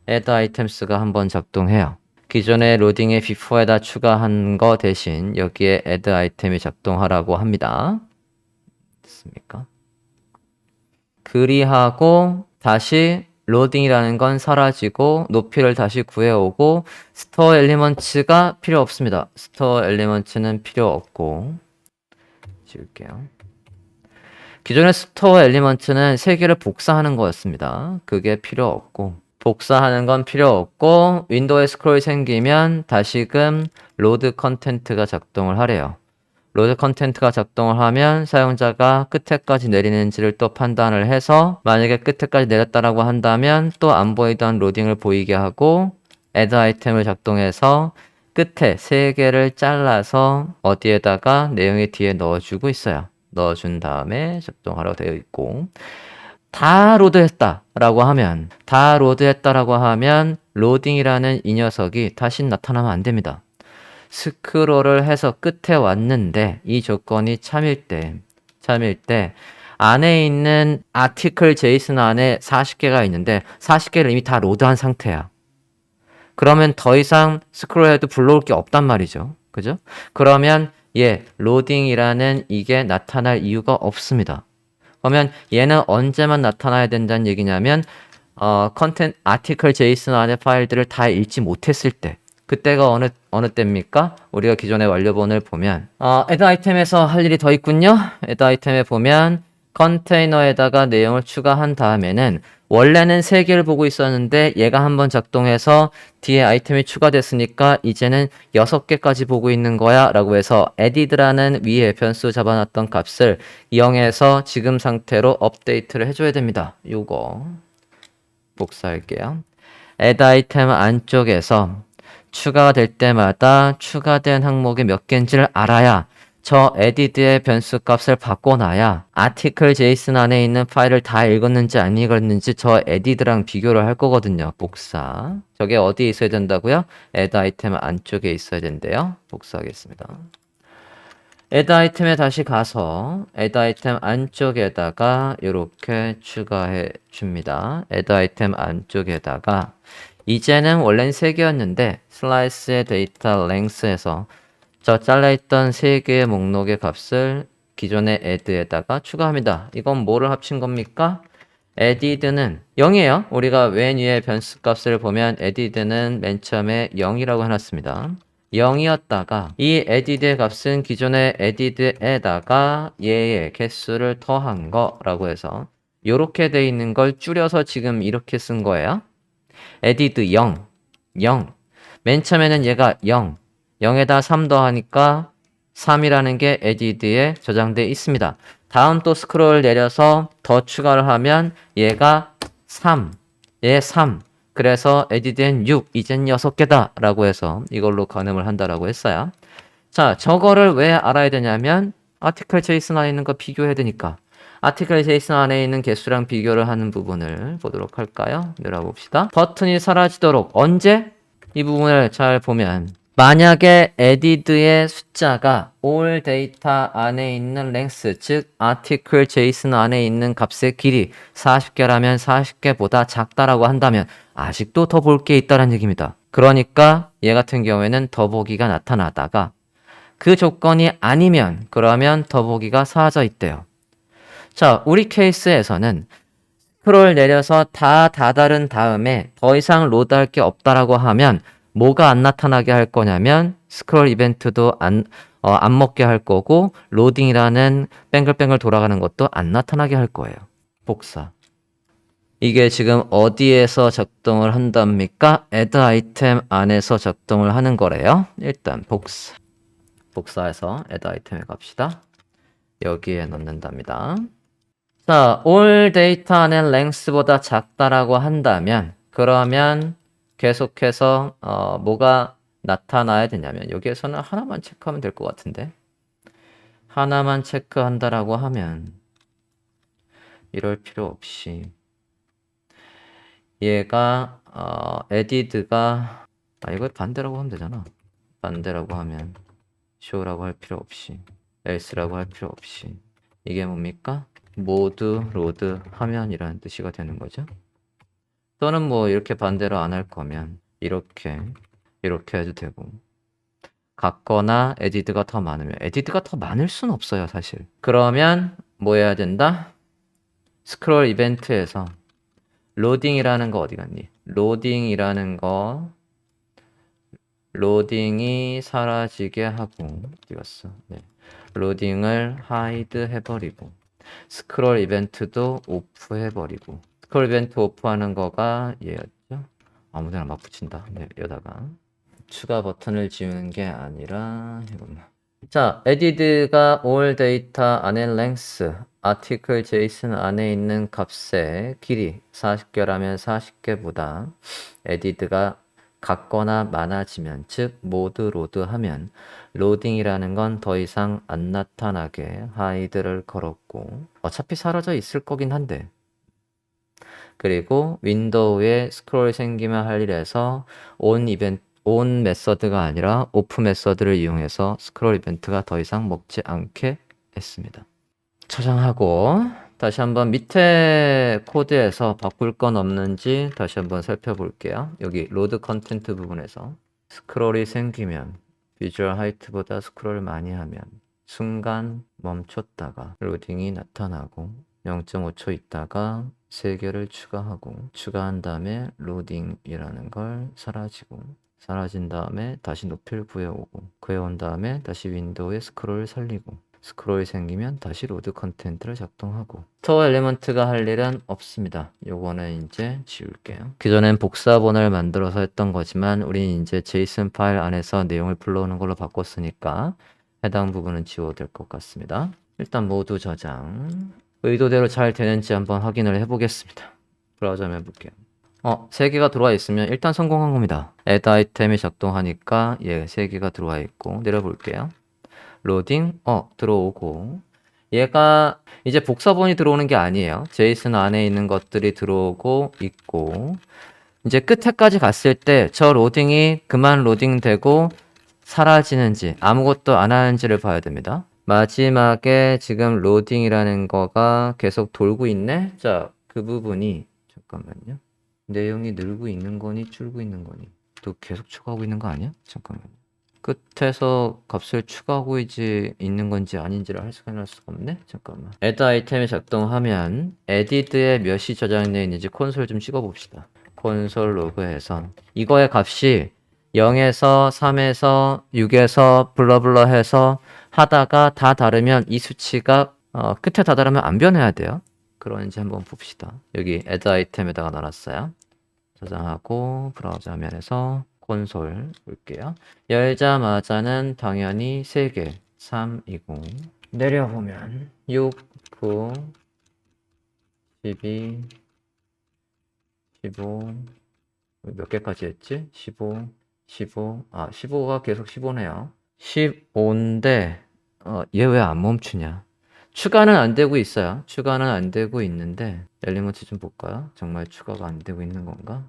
Speaker 1: add items가 한번 작동해요. 기존의 로딩의 before에다 추가한 거 대신 여기에 add item이 작동하라고 합니다. 됐습니까? 그리하고 다시 로딩이라는 건 사라지고 높이를 다시 구해오고 스토어 엘리먼츠가 필요 없습니다. 스토어 엘리먼츠는 필요 없고 지울게요. 기존의 스토어 엘리먼츠는 세 개를 복사하는 거였습니다. 그게 필요 없고 복사하는 건 필요 없고 윈도우에 스크롤이 생기면 다시금 로드 컨텐트가 작동을 하래요. 로드 컨텐트가 작동을 하면 사용자가 끝에까지 내리는지를 또 판단을 해서 만약에 끝에까지 내렸다라고 한다면 또 안 보이던 로딩을 보이게 하고 add 아이템을 작동해서 끝에 3개를 잘라서 어디에다가 내용의 뒤에 넣어주고 있어요. 넣어준 다음에 작동하라고 되어 있고 다 로드했다라고 하면 로딩이라는 이 녀석이 다시 나타나면 안 됩니다. 스크롤을 해서 끝에 왔는데 이 조건이 참일 때 안에 있는 article JSON 안에 40개가 있는데 40개를 이미 다 로드한 상태야. 그러면 더 이상 스크롤해도 불러올 게 없단 말이죠. 그죠? 그러면 로딩이라는 이게 나타날 이유가 없습니다. 그러면 얘는 언제만 나타나야 된다는 얘기냐면 article JSON 안에 파일들을 다 읽지 못했을 때 그때가 어느 때입니까? 우리가 기존의 완료본을 보면 add 아이템에서 할 일이 더 있군요. add 아이템에 보면 컨테이너에다가 내용을 추가한 다음에는 원래는 3개를 보고 있었는데 얘가 한번 작동해서 뒤에 아이템이 추가됐으니까 이제는 6개까지 보고 있는 거야 라고 해서 added라는 위에 변수 잡아놨던 값을 0에서 지금 상태로 업데이트를 해줘야 됩니다. 요거 복사할게요. add 아이템 안쪽에서 추가가 될 때마다 추가된 항목이 몇 개인지를 알아야 저 added의 변수 값을 바꿔놔야 article JSON 안에 있는 파일을 다 읽었는지 안 읽었는지 저 added랑 비교를 할 거거든요. 복사. 저게 어디에 있어야 된다고요? add 아이템 안쪽에 있어야 된대요. 복사하겠습니다. add 아이템에 다시 가서 add 아이템 안쪽에다가 이렇게 추가해 줍니다. add 아이템 안쪽에다가 이제는 원래는 3개였는데 슬라이스의 데이터 랭스에서 저 잘라있던 3개의 목록의 값을 기존의 add에다가 추가합니다. 이건 뭐를 합친 겁니까? added는 0이에요. 우리가 맨 위에 변수 값을 보면 added는 맨 처음에 0이라고 해놨습니다. 0이었다가 이 added의 값은 기존의 added에다가 얘의 개수를 더한 거라고 해서 요렇게 돼 있는 걸 줄여서 지금 이렇게 쓴 거예요. added 0, 0. 맨 처음에는 얘가 0, 0에다 3 더하니까 3이라는 게 added에 저장돼 있습니다. 다음 또 스크롤 내려서 더 추가를 하면 얘가 3, 얘 3. 그래서 added엔 6, 이젠 6개다 라고 해서 이걸로 가늠을 한다라고 했어요. 자, 저거를 왜 알아야 되냐면 article JSON 안에 있는 거 비교해야 되니까 article JSON 안에 있는 개수랑 비교를 하는 부분을 보도록 할까요? 내려봅시다. 버튼이 사라지도록 언제? 이 부분을 잘 보면 만약에 added의 숫자가 all data 안에 있는 length, 즉 article JSON 안에 있는 값의 길이 40개라면 40개보다 작다라고 한다면 아직도 더 볼 게 있다는 얘기입니다. 그러니까 얘 같은 경우에는 더보기가 나타나다가 그 조건이 아니면 그러면 더보기가 사라져 있대요. 자, 우리 케이스에서는 스크롤 내려서 다 다다른 다음에 더 이상 로드할 게 없다라고 하면 뭐가 안 나타나게 할 거냐면 스크롤 이벤트도 안 먹게 할 거고 로딩이라는 뱅글뱅글 돌아가는 것도 안 나타나게 할 거예요. 복사. 이게 지금 어디에서 작동을 한답니까? add 아이템 안에서 작동을 하는 거래요. 일단 복사. 복사해서 add 아이템에 갑시다. 여기에 넣는답니다. 자, all data 안에 length보다 작다라고 한다면 그러면 계속해서 뭐가 나타나야 되냐면 여기에서는 하나만 체크하면 될 것 같은데 하나만 체크한다라고 하면 이럴 필요 없이 얘가 added가 이걸 반대라고 하면 되잖아. 반대라고 하면 show라고 할 필요 없이 else라고 할 필요 없이 이게 뭡니까? 모두 로드 화면이라는 뜻이가 되는 거죠. 또는 뭐 이렇게 반대로 안 할 거면 이렇게 해도 되고 같거나 added가 더 많으면 added가 더 많을 순 없어요 사실. 그러면 뭐 해야 된다? 스크롤 이벤트에서 로딩이라는 거 어디 갔니? 로딩이 사라지게 하고 어디 갔어? 네. 로딩을 하이드 해버리고 스크롤 이벤트도 오프 해버리고 스크롤 이벤트 오프하는 거가 얘였죠? 아무데나 막 붙인다. 네, 여다가 추가 버튼을 지우는 게 아니라 이것만. 자, added가 all data 안에 length, article JSON 안에 있는 값의 길이 40개라면 40개보다 added가 같거나 많아지면 즉 모두 로드하면 로딩이라는 건 더 이상 안 나타나게 하이드를 걸었고 어차피 사라져 있을 거긴 한데 그리고 윈도우에 스크롤이 생기면 할 일에서 온 메서드가 아니라 오프 메서드를 이용해서 스크롤 이벤트가 더 이상 먹지 않게 했습니다. 저장하고 다시 한번 밑에 코드에서 바꿀 건 없는지 다시 한번 살펴볼게요. 여기 로드 컨텐트 부분에서 스크롤이 생기면 비주얼 하이트보다 스크롤을 많이 하면 순간 멈췄다가 로딩이 나타나고 0.5초 있다가 3개를 추가한 다음에 로딩이라는 걸 사라진 다음에 다시 높이를 구해온 다음에 다시 윈도우에 스크롤을 살리고 스크롤이 생기면 다시 로드 컨텐트를 작동하고 스토어 엘리먼트가 할 일은 없습니다. 요거는 이제 지울게요. 기존엔 복사본을 만들어서 했던 거지만 우린 이제 JSON 파일 안에서 내용을 불러오는 걸로 바꿨으니까 해당 부분은 지워도 될 것 같습니다. 일단 모두 저장. 의도대로 잘 되는지 한번 확인을 해보겠습니다. 브라우저 한번 해볼게요. 3개가 들어와 있으면 일단 성공한 겁니다. add 아이템이 작동하니까 3개가 들어와 있고 내려볼게요. 로딩 들어오고 얘가 이제 복사본이 들어오는 게 아니에요. JSON 안에 있는 것들이 들어오고 있고 이제 끝에까지 갔을 때 저 로딩이 그만 로딩되고 사라지는지 아무것도 안 하는지를 봐야 됩니다. 마지막에 지금 로딩이라는 거가 계속 돌고 있네? 자, 그 부분이 잠깐만요. 내용이 늘고 있는 거니 줄고 있는 거니 또 계속 추가하고 있는 거 아니야? 잠깐만요. 끝에서 값을 추가하고 있는 건지 아닌지를 확인할 수가 없네? 잠깐만. add 아이템이 작동하면 added에 몇이 저장되어 있는지 콘솔 좀 찍어 봅시다. 콘솔 로그에서 이거의 값이 0에서 3에서 6에서 블러블러 해서 하다가 다 다르면 이 수치가 끝에 다 다르면 안 변해야 돼요. 그런지 한번 봅시다. 여기 add 아이템에다가 넣어놨어요. 저장하고 브라우저 화면에서 콘솔 볼게요. 열자마자는 당연히 3개 3, 20 내려보면 6, 9, 12, 15 몇 개까지 했지? 15, 15 15가 계속 15네요. 15인데 얘 왜 안 멈추냐? 추가는 안 되고 있어요. 추가는 안 되고 있는데 엘리먼트 좀 볼까요? 정말 추가가 안 되고 있는 건가?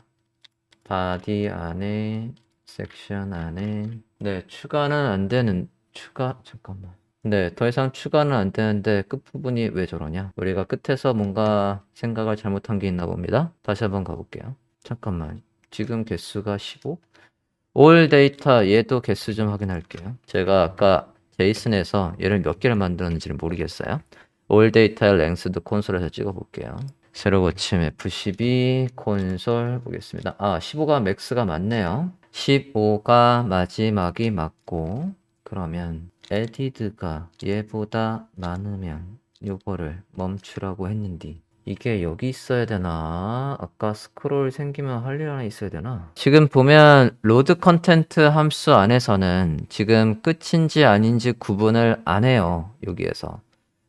Speaker 1: 바디 안에 섹션 안에 네 추가는 안 되는 잠깐만 네 더 이상 추가는 안 되는데 끝부분이 왜 저러냐? 우리가 끝에서 뭔가 생각을 잘못한 게 있나 봅니다. 다시 한번 가볼게요. 잠깐만 지금 개수가 15? 올 데이터 얘도 개수 좀 확인할게요. 제가 아까 제이슨에서 얘를 몇 개를 만들었는지를 모르겠어요. 올 데이터의 랭스도 콘솔에서 찍어볼게요. 새로 고침 F12 콘솔 보겠습니다. 15가 맥스가 맞네요. 15가 마지막이 맞고 그러면 added가 얘보다 많으면 요거를 멈추라고 했는데 이게 여기 있어야 되나? 아까 스크롤 생기면 할 일 하나 있어야 되나? 지금 보면 로드 컨텐트 함수 안에서는 지금 끝인지 아닌지 구분을 안 해요. 여기에서.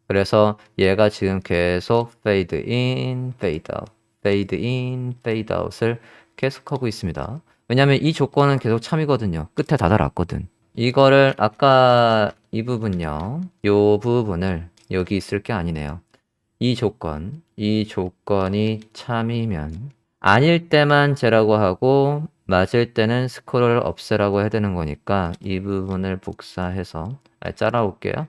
Speaker 1: 그래서 얘가 지금 계속 fade in, fade out, fade in, fade out을 계속하고 있습니다. 왜냐면 이 조건은 계속 참이거든요. 끝에 다 달았거든. 이거를 아까 이 부분요. 요 부분을 여기 있을 게 아니네요. 이 조건이 참이면 아닐 때만 제라고 하고 맞을 때는 스크롤을 없애라고 해야 되는 거니까 이 부분을 복사해서 잘라올게요.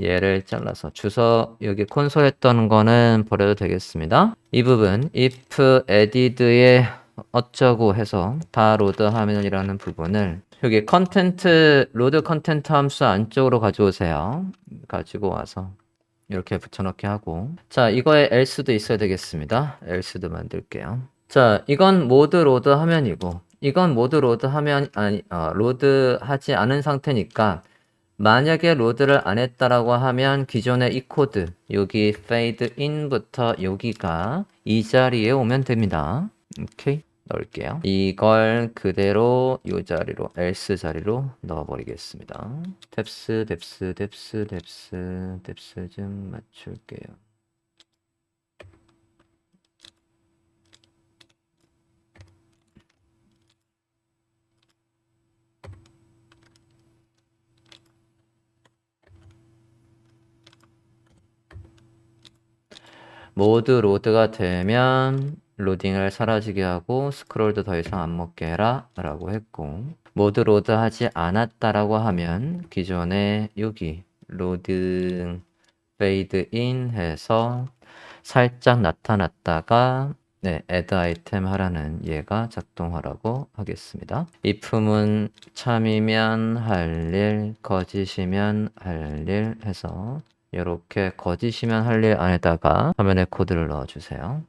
Speaker 1: 얘를 잘라서 주소 여기 콘솔 했던 거는 버려도 되겠습니다. 이 부분 if added에 어쩌고 해서 다 로드하면이라는 부분을 여기 컨텐트 로드 컨텐트 함수 안쪽으로 가져오세요. 가지고 와서 이렇게 붙여넣기 하고 자 이거에 else도 있어야 되겠습니다. else도 만들게요. 자 이건 모드 로드 화면이고 이건 모드 로드 화면 로드 하지 않은 상태니까 만약에 로드를 안 했다라고 하면 기존의 이 코드 여기 fade in부터 여기가 이 자리에 오면 됩니다. 오케이 넣을게요. 이걸 그대로 이 자리로 else 자리로 넣어버리겠습니다. 뎁스 좀 맞출게요. 모드 로드가 되면 로딩을 사라지게 하고 스크롤도 더 이상 안 먹게 해라 라고 했고 모드 로드 하지 않았다라고 하면 기존에 여기 로드 페이드 인 해서 살짝 나타났다가 네, add 아이템 하라는 얘가 작동하라고 하겠습니다. if문 참이면 할 일, 거짓이면 할 일 해서 이렇게 거짓이면 할 일 안에다가 화면에 코드를 넣어주세요.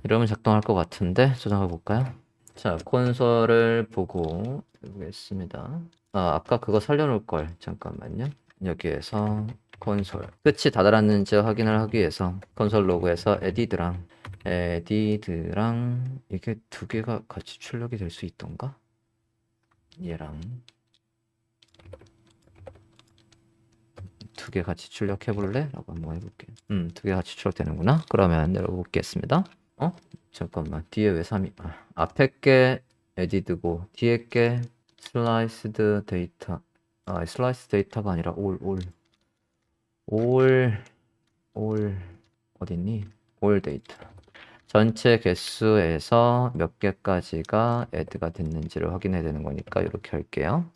Speaker 1: 이러면 작동할 것 같은데 저장해 볼까요? 자, 콘솔을 보고 해보겠습니다. 아까 그거 살려놓을 걸. 잠깐만요. 여기에서 콘솔 끝이 다 달았는지 확인을 하기 위해서 콘솔 로그에서 added랑 이게 두 개가 같이 출력이 될 수 있던가? 얘랑 두 개 같이 출력해 볼래? 라고 한번 해볼게. 두 개 같이 출력되는구나. 그러면 내려보겠습니다. 잠깐만 뒤에 왜 3이 앞에 게 added고 뒤에 게 sliced 데이터 slice 데이터가 아니라 올 어딨니? 올 데이터 전체 개수에서 몇 개까지가 add가 됐는지를 확인해야 되는 거니까 이렇게 할게요.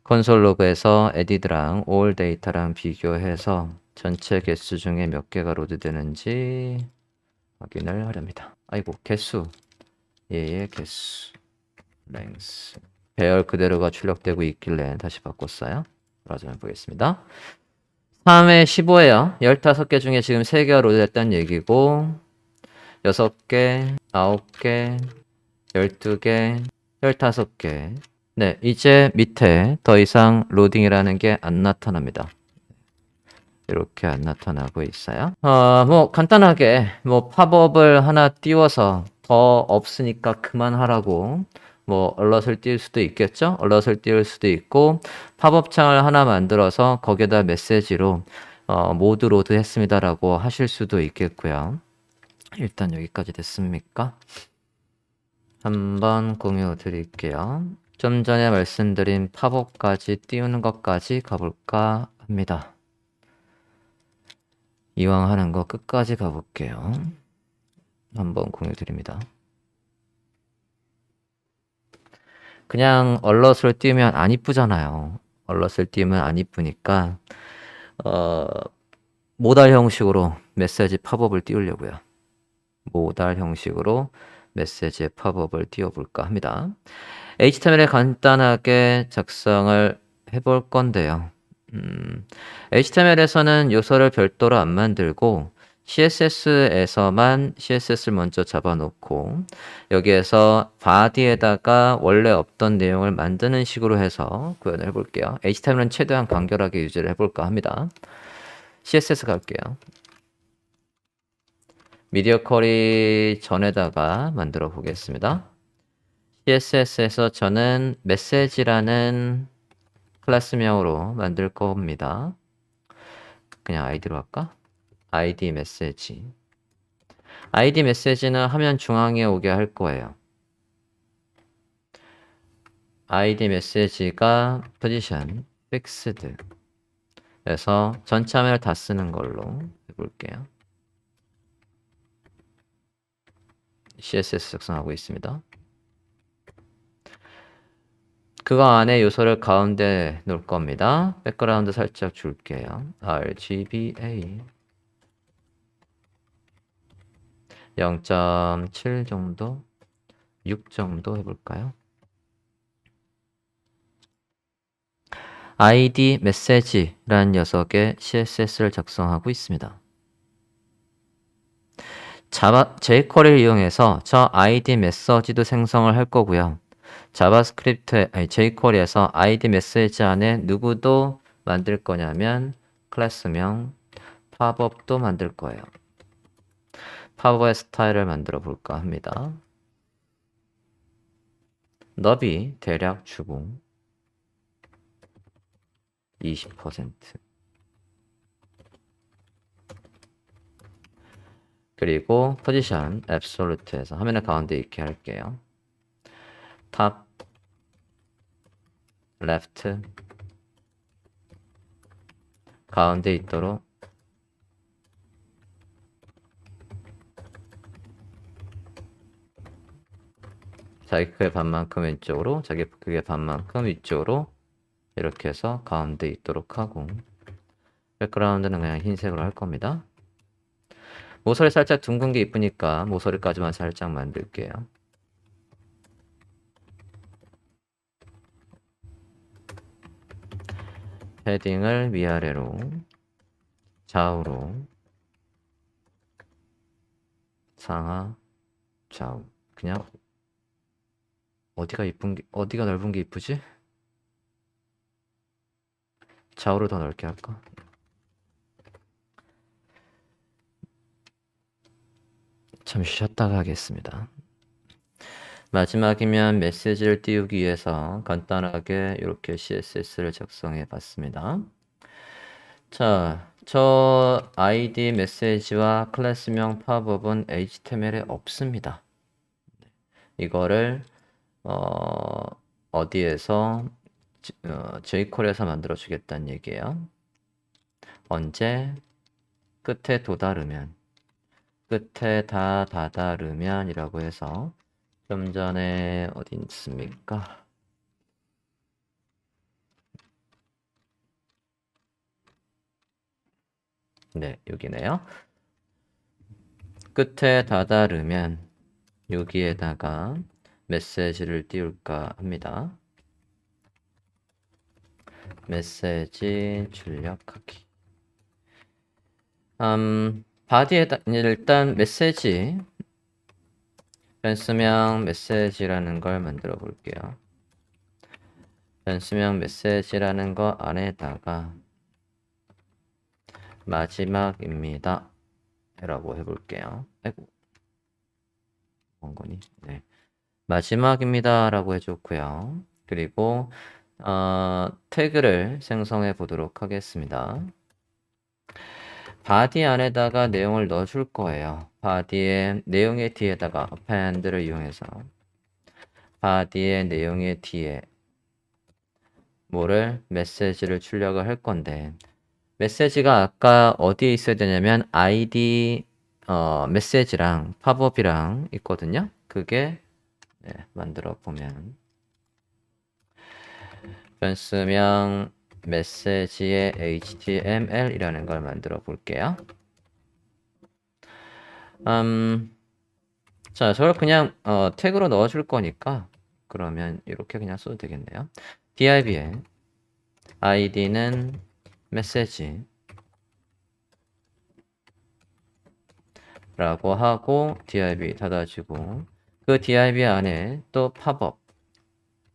Speaker 1: 콘솔 로그에서 added랑 all 데이터랑 비교해서 전체 개수 중에 몇 개가 로드되는지 확인을 하렵니다. 아이고 개수 얘의 개수 length 배열 그대로가 출력되고 있길래 다시 바꿨어요. 브라우저 보겠습니다. 3에 15예요. 15개 중에 지금 3개가 로드됐다는 얘기고 6개, 9개, 12개, 15개 네, 이제 밑에 더 이상 로딩이라는 게 안 나타납니다. 이렇게 안 나타나고 있어요. 뭐 간단하게 뭐 팝업을 하나 띄워서 더 없으니까 그만하라고 뭐 얼럿을 띄울 수도 있겠죠. 얼럿을 띄울 수도 있고 팝업 창을 하나 만들어서 거기에다 메시지로 모두 로드 했습니다라고 하실 수도 있겠고요. 일단 여기까지 됐습니까? 한번 공유 드릴게요. 좀 전에 말씀드린 팝업까지 띄우는 것까지 가볼까 합니다. 이왕 하는 거 끝까지 가볼게요. 한번 공유 드립니다. 그냥 얼럿을 띄우면 안 이쁘잖아요. 얼럿을 띄우면 안 이쁘니까 모달 형식으로 메시지 팝업을 띄우려고요. 모달 형식으로 메시지의 팝업을 띄워볼까 합니다. HTML에 간단하게 작성을 해볼 건데요. HTML에서는 요소를 별도로 안 만들고 CSS에서만 CSS를 먼저 잡아놓고 여기에서 body에다가 원래 없던 내용을 만드는 식으로 해서 구현을 해볼게요. HTML은 최대한 간결하게 유지를 해볼까 합니다. CSS 갈게요. 미디어 쿼리 전에다가 만들어 보겠습니다. CSS에서 저는 메시지라는 클래스명으로 만들 겁니다. 그냥 아이디로 할까? 아이디 메시지. 아이디 메시지는 화면 중앙에 오게 할 거예요. 아이디 메시지가 포지션 fixed 에서 전체 화면을 다 쓰는 걸로 해볼게요. CSS 작성하고 있습니다. 그거 안에 요소를 가운데 놓을 겁니다. 백그라운드 살짝 줄게요. RGBA 0.7 정도, 6 정도 해볼까요? ID 메시지라는 녀석의 CSS를 작성하고 있습니다. jQuery를 이용해서 저 ID 메시지도 생성을 할 거고요. jQuery에서 ID 메시지 안에 누구도 만들 거냐면 클래스명 팝업도 만들 거예요. 팝업의 스타일을 만들어 볼까 합니다. 너비 대략 주고 20% 그리고 포지션 앱솔루트에서 화면의 가운데 있게 할게요. 탑 레프트 가운데 있도록 자기 크기의 반만큼 왼쪽으로 자기 크기의 반만큼 위쪽으로 이렇게 해서 가운데 있도록 하고 백그라운드는 그냥 흰색으로 할 겁니다. 모서리 살짝 둥근 게 이쁘니까 모서리까지만 살짝 만들게요. 헤딩을 위아래로 좌우로 상하 좌우 그냥 어디가 넓은 게 이쁘지? 좌우로 더 넓게 할까? 잠시 쉬었다가 하겠습니다. 마지막이면 메시지를 띄우기 위해서 간단하게 이렇게 CSS를 작성해 봤습니다. 자, 저 ID 메시지와 클래스명 팝업은 HTML에 없습니다. 이거를 어디에서 jQuery에서 만들어 주겠다는 얘기예요. 언제 끝에 다 다다르면 이라고 해서 좀 전에 어디 있습니까? 네, 여기네요. 끝에 다다르면 여기에다가 메시지를 띄울까 합니다. 메시지 출력하기. 바디에다 일단 메시지 변수명 메시지라는 걸 만들어 볼게요. 변수명 메시지라는 거 안에다가 마지막입니다 라고 해볼게요. 아이고 뭔 거니? 네. 마지막입니다 라고 해줬고요. 그리고 태그를 생성해 보도록 하겠습니다. 바디 안에다가 내용을 넣어줄 거예요. 바디의 내용의 뒤에다가 append를 이용해서 바디의 내용의 뒤에 뭐를 메시지를 출력을 할 건데 메시지가 아까 어디에 있어야 되냐면 id 메시지랑 팝업이랑 있거든요. 그게 네, 만들어 보면 변수명 메시지의 html이라는 걸 만들어 볼게요. 자, 저걸 그냥 태그로 넣어 줄 거니까 그러면 이렇게 그냥 써도 되겠네요. div에 id는 메시지 라고 하고 div 닫아주고 그 div 안에 또 팝업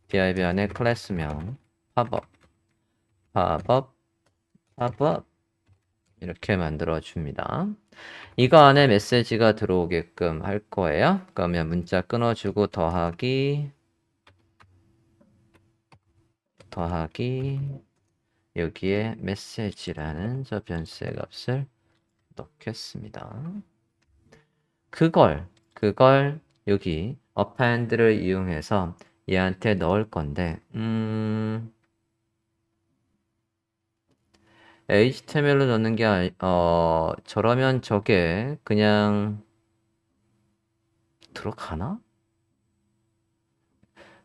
Speaker 1: div 안에 클래스명 팝업 이렇게 만들어 줍니다. 이거 안에 메시지가 들어오게끔 할 거예요. 그러면 문자 끊어주고 더하기 여기에 메시지라는 저 변수의 값을 넣겠습니다. 그걸 여기 append를 이용해서 얘한테 넣을 건데 HTML로 넣는 게 저러면 저게 그냥 들어가나?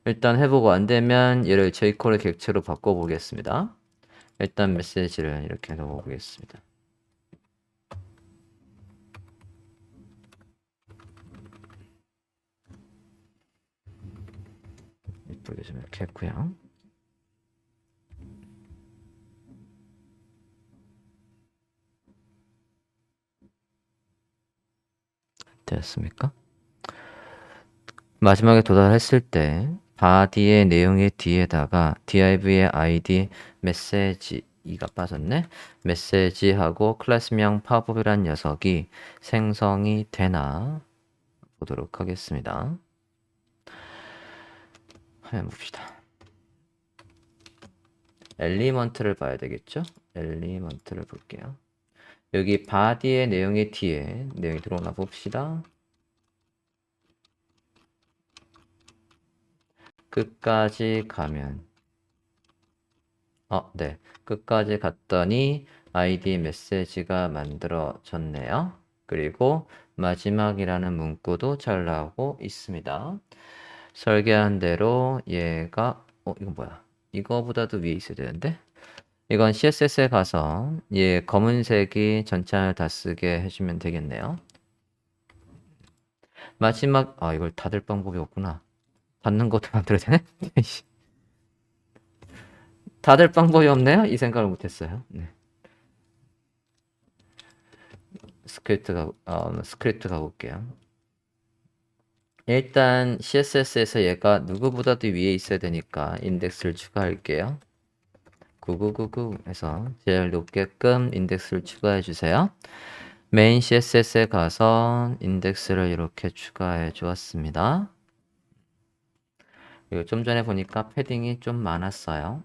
Speaker 1: 일단 해보고 안 되면 얘를 jQuery 객체로 바꿔보겠습니다. 일단 메시지를 이렇게 넣어보겠습니다. 이쁘게 좀 이렇게 했고요. 됐습니까? 마지막에 도달했을 때 body의 내용의 뒤에다가 div의 id 메시지 이가 빠졌네. 메시지하고 클래스명 팝업이란 녀석이 생성이 되나 보도록 하겠습니다. 한번 봅시다. 엘리먼트를 봐야 되겠죠? 엘리먼트를 볼게요. 여기 body의 내용의 뒤에 내용이 들어오나 봅시다. 끝까지 가면 네. 끝까지 갔더니 id 메시지가 만들어졌네요. 그리고 마지막이라는 문구도 잘 나오고 있습니다. 설계한 대로 얘가 이건 뭐야? 이거보다도 위에 있어야 되는데? 이건 CSS에 가서 얘 검은색이 전체를 다 쓰게 해주면 되겠네요. 마지막 이걸 닫을 방법이 없구나. 닫는 것도 만들어야 되네? 닫을 방법이 없네요? 이 생각을 못했어요. 네. 스크립트 가볼게요. 일단 CSS에서 얘가 누구보다도 위에 있어야 되니까 인덱스를 추가할게요. 9999 해서 제일 높게끔 인덱스를 추가해 주세요. 메인 CSS에 가서 인덱스를 이렇게 추가해 주었습니다. 그리고 좀 전에 보니까 패딩이 좀 많았어요.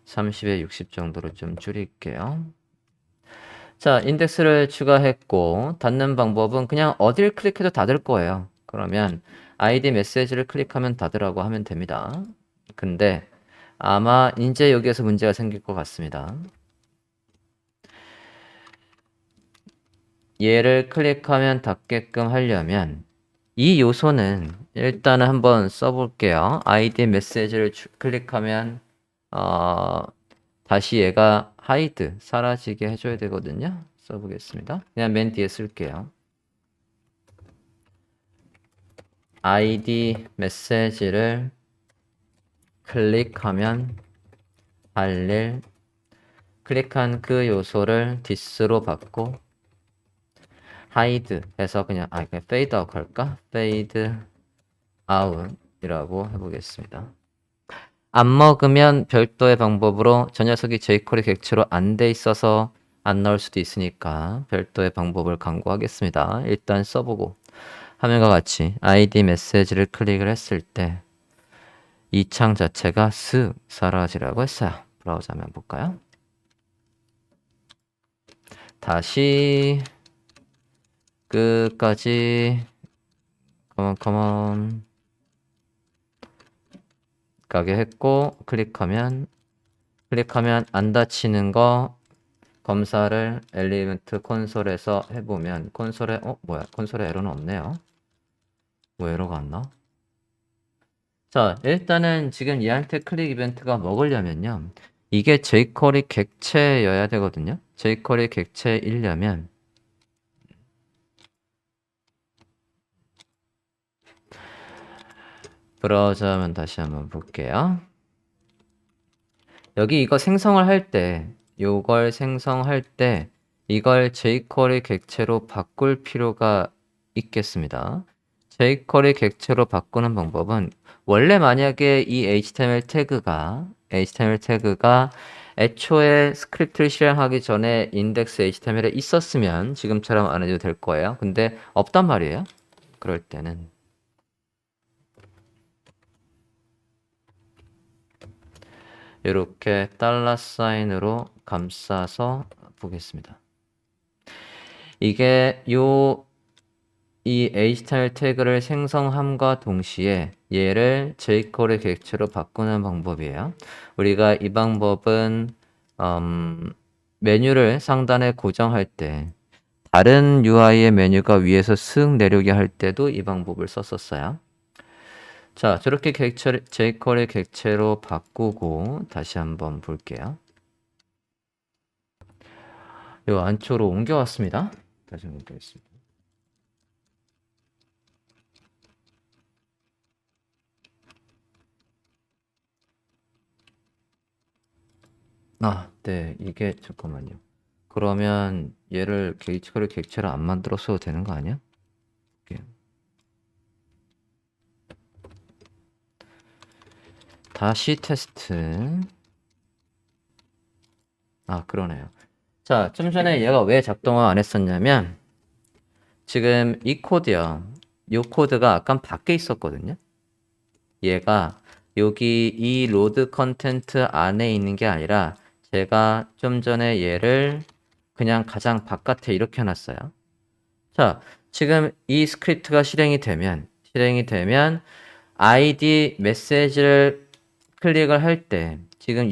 Speaker 1: 30에 60 정도로 좀 줄일게요. 자, 인덱스를 추가했고 닫는 방법은 그냥 어딜 클릭해도 닫을 거예요. 그러면 id 메시지를 클릭하면 닫으라고 하면 됩니다. 근데 아마 이제 여기에서 문제가 생길 것 같습니다. 얘를 클릭하면 닫게끔 하려면 이 요소는 일단은 한번 써볼게요. id 메시지를 클릭하면 다시 얘가 하이드 사라지게 해줘야 되거든요. 써보겠습니다. 그냥 맨 뒤에 쓸게요. id 메시지를 클릭하면 클릭한 그 요소를 this로 받고 hide 해서 그냥 페이드 아웃 할까? 페이드 out이라고 해보겠습니다. 안 먹으면 별도의 방법으로 저 녀석이 jQuery 객체로 안 돼 있어서 안 나올 수도 있으니까 별도의 방법을 강구하겠습니다. 일단 써보고 화면과 같이 id 메시지를 클릭을 했을 때 이 창 자체가 쓱 사라지라고 했어요. 브라우저 화면 볼까요? 다시 끝까지 컴온 가게 했고 클릭하면 안 닫히는 거 검사를 엘리멘트 콘솔에서 해보면 콘솔에 뭐야 콘솔에 에러는 없네요. 왜 에러가 안 나? 자 일단은 지금 얘한테 클릭 이벤트가 먹으려면요 이게 jQuery 객체여야 되거든요. jQuery 객체이려면 브라우저 하면 다시 한번 볼게요. 여기 이거 생성을 할 때 요걸 생성할 때 이걸 jQuery 객체로 바꿀 필요가 있겠습니다. jQuery 객체로 바꾸는 방법은 원래 만약에 이 HTML 태그가 애초에 스크립트를 실행하기 전에 인덱스 HTML에 있었으면 지금처럼 안 해도 될 거예요. 근데 없단 말이에요. 그럴 때는 이렇게 $사인으로 감싸서 보겠습니다. 이게 이 HTML 태그를 생성함과 동시에 얘를 jQuery 객체로 바꾸는 방법이에요. 우리가 이 방법은 메뉴를 상단에 고정할 때 다른 UI의 메뉴가 위에서 쓱 내려오게 할 때도 이 방법을 썼었어요. 자, 저렇게 jQuery 객체로 바꾸고 다시 한번 볼게요. 요 안쪽으로 옮겨왔습니다. 다시 옮겨있습니다. 네, 이게 잠깐만요. 그러면 얘를 jQuery 객체로 안 만들었어도 되는 거 아니야? 이렇게. 다시 테스트. 그러네요. 자, 좀 전에 얘가 왜 작동을 안 했었냐면 지금 이 코드요. 이 코드가 아까 밖에 있었거든요. 얘가 여기 이 로드 컨텐트 안에 있는 게 아니라 제가 좀 전에 얘를 그냥 가장 바깥에 이렇게 해놨어요. 자, 지금 이 스크립트가 실행이 되면 id 메시지를 클릭을 할 때 지금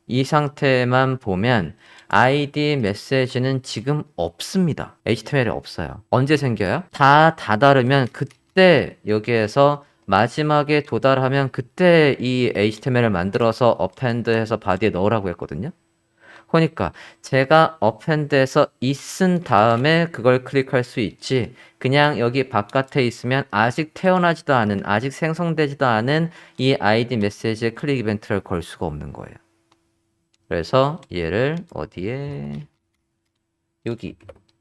Speaker 1: 이 상태만 보면 id 메시지는 지금 없습니다. HTML이 없어요. 언제 생겨요? 다 다다르면 그때 여기에서 마지막에 도달하면 그때 이 HTML을 만들어서 append해서 body에 넣으라고 했거든요. 그러니까 제가 append해서 있은 다음에 그걸 클릭할 수 있지 그냥 여기 바깥에 있으면 아직 태어나지도 않은 아직 생성되지도 않은 이 id 메시지에 클릭 이벤트를 걸 수가 없는 거예요. 그래서 얘를 어디에 여기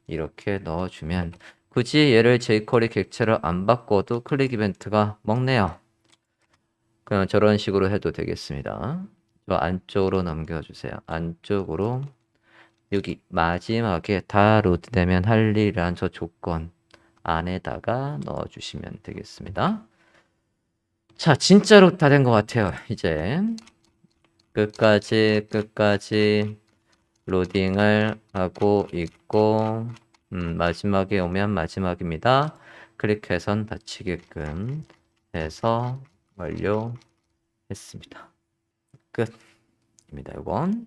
Speaker 1: 이렇게 넣어주면 굳이 얘를 jQuery 객체로 안 바꿔도 클릭 이벤트가 먹네요. 그냥 저런 식으로 해도 되겠습니다. 저 안쪽으로 넘겨주세요. 안쪽으로 여기 마지막에 다 로드되면 할 일이란 저 조건 안에다가 넣어주시면 되겠습니다. 자, 진짜로 다 된 것 같아요. 이제 끝까지 로딩을 하고 있고 마지막에 오면 마지막입니다. 클릭해선 닫히게끔 해서 완료했습니다. 끝입니다. 이건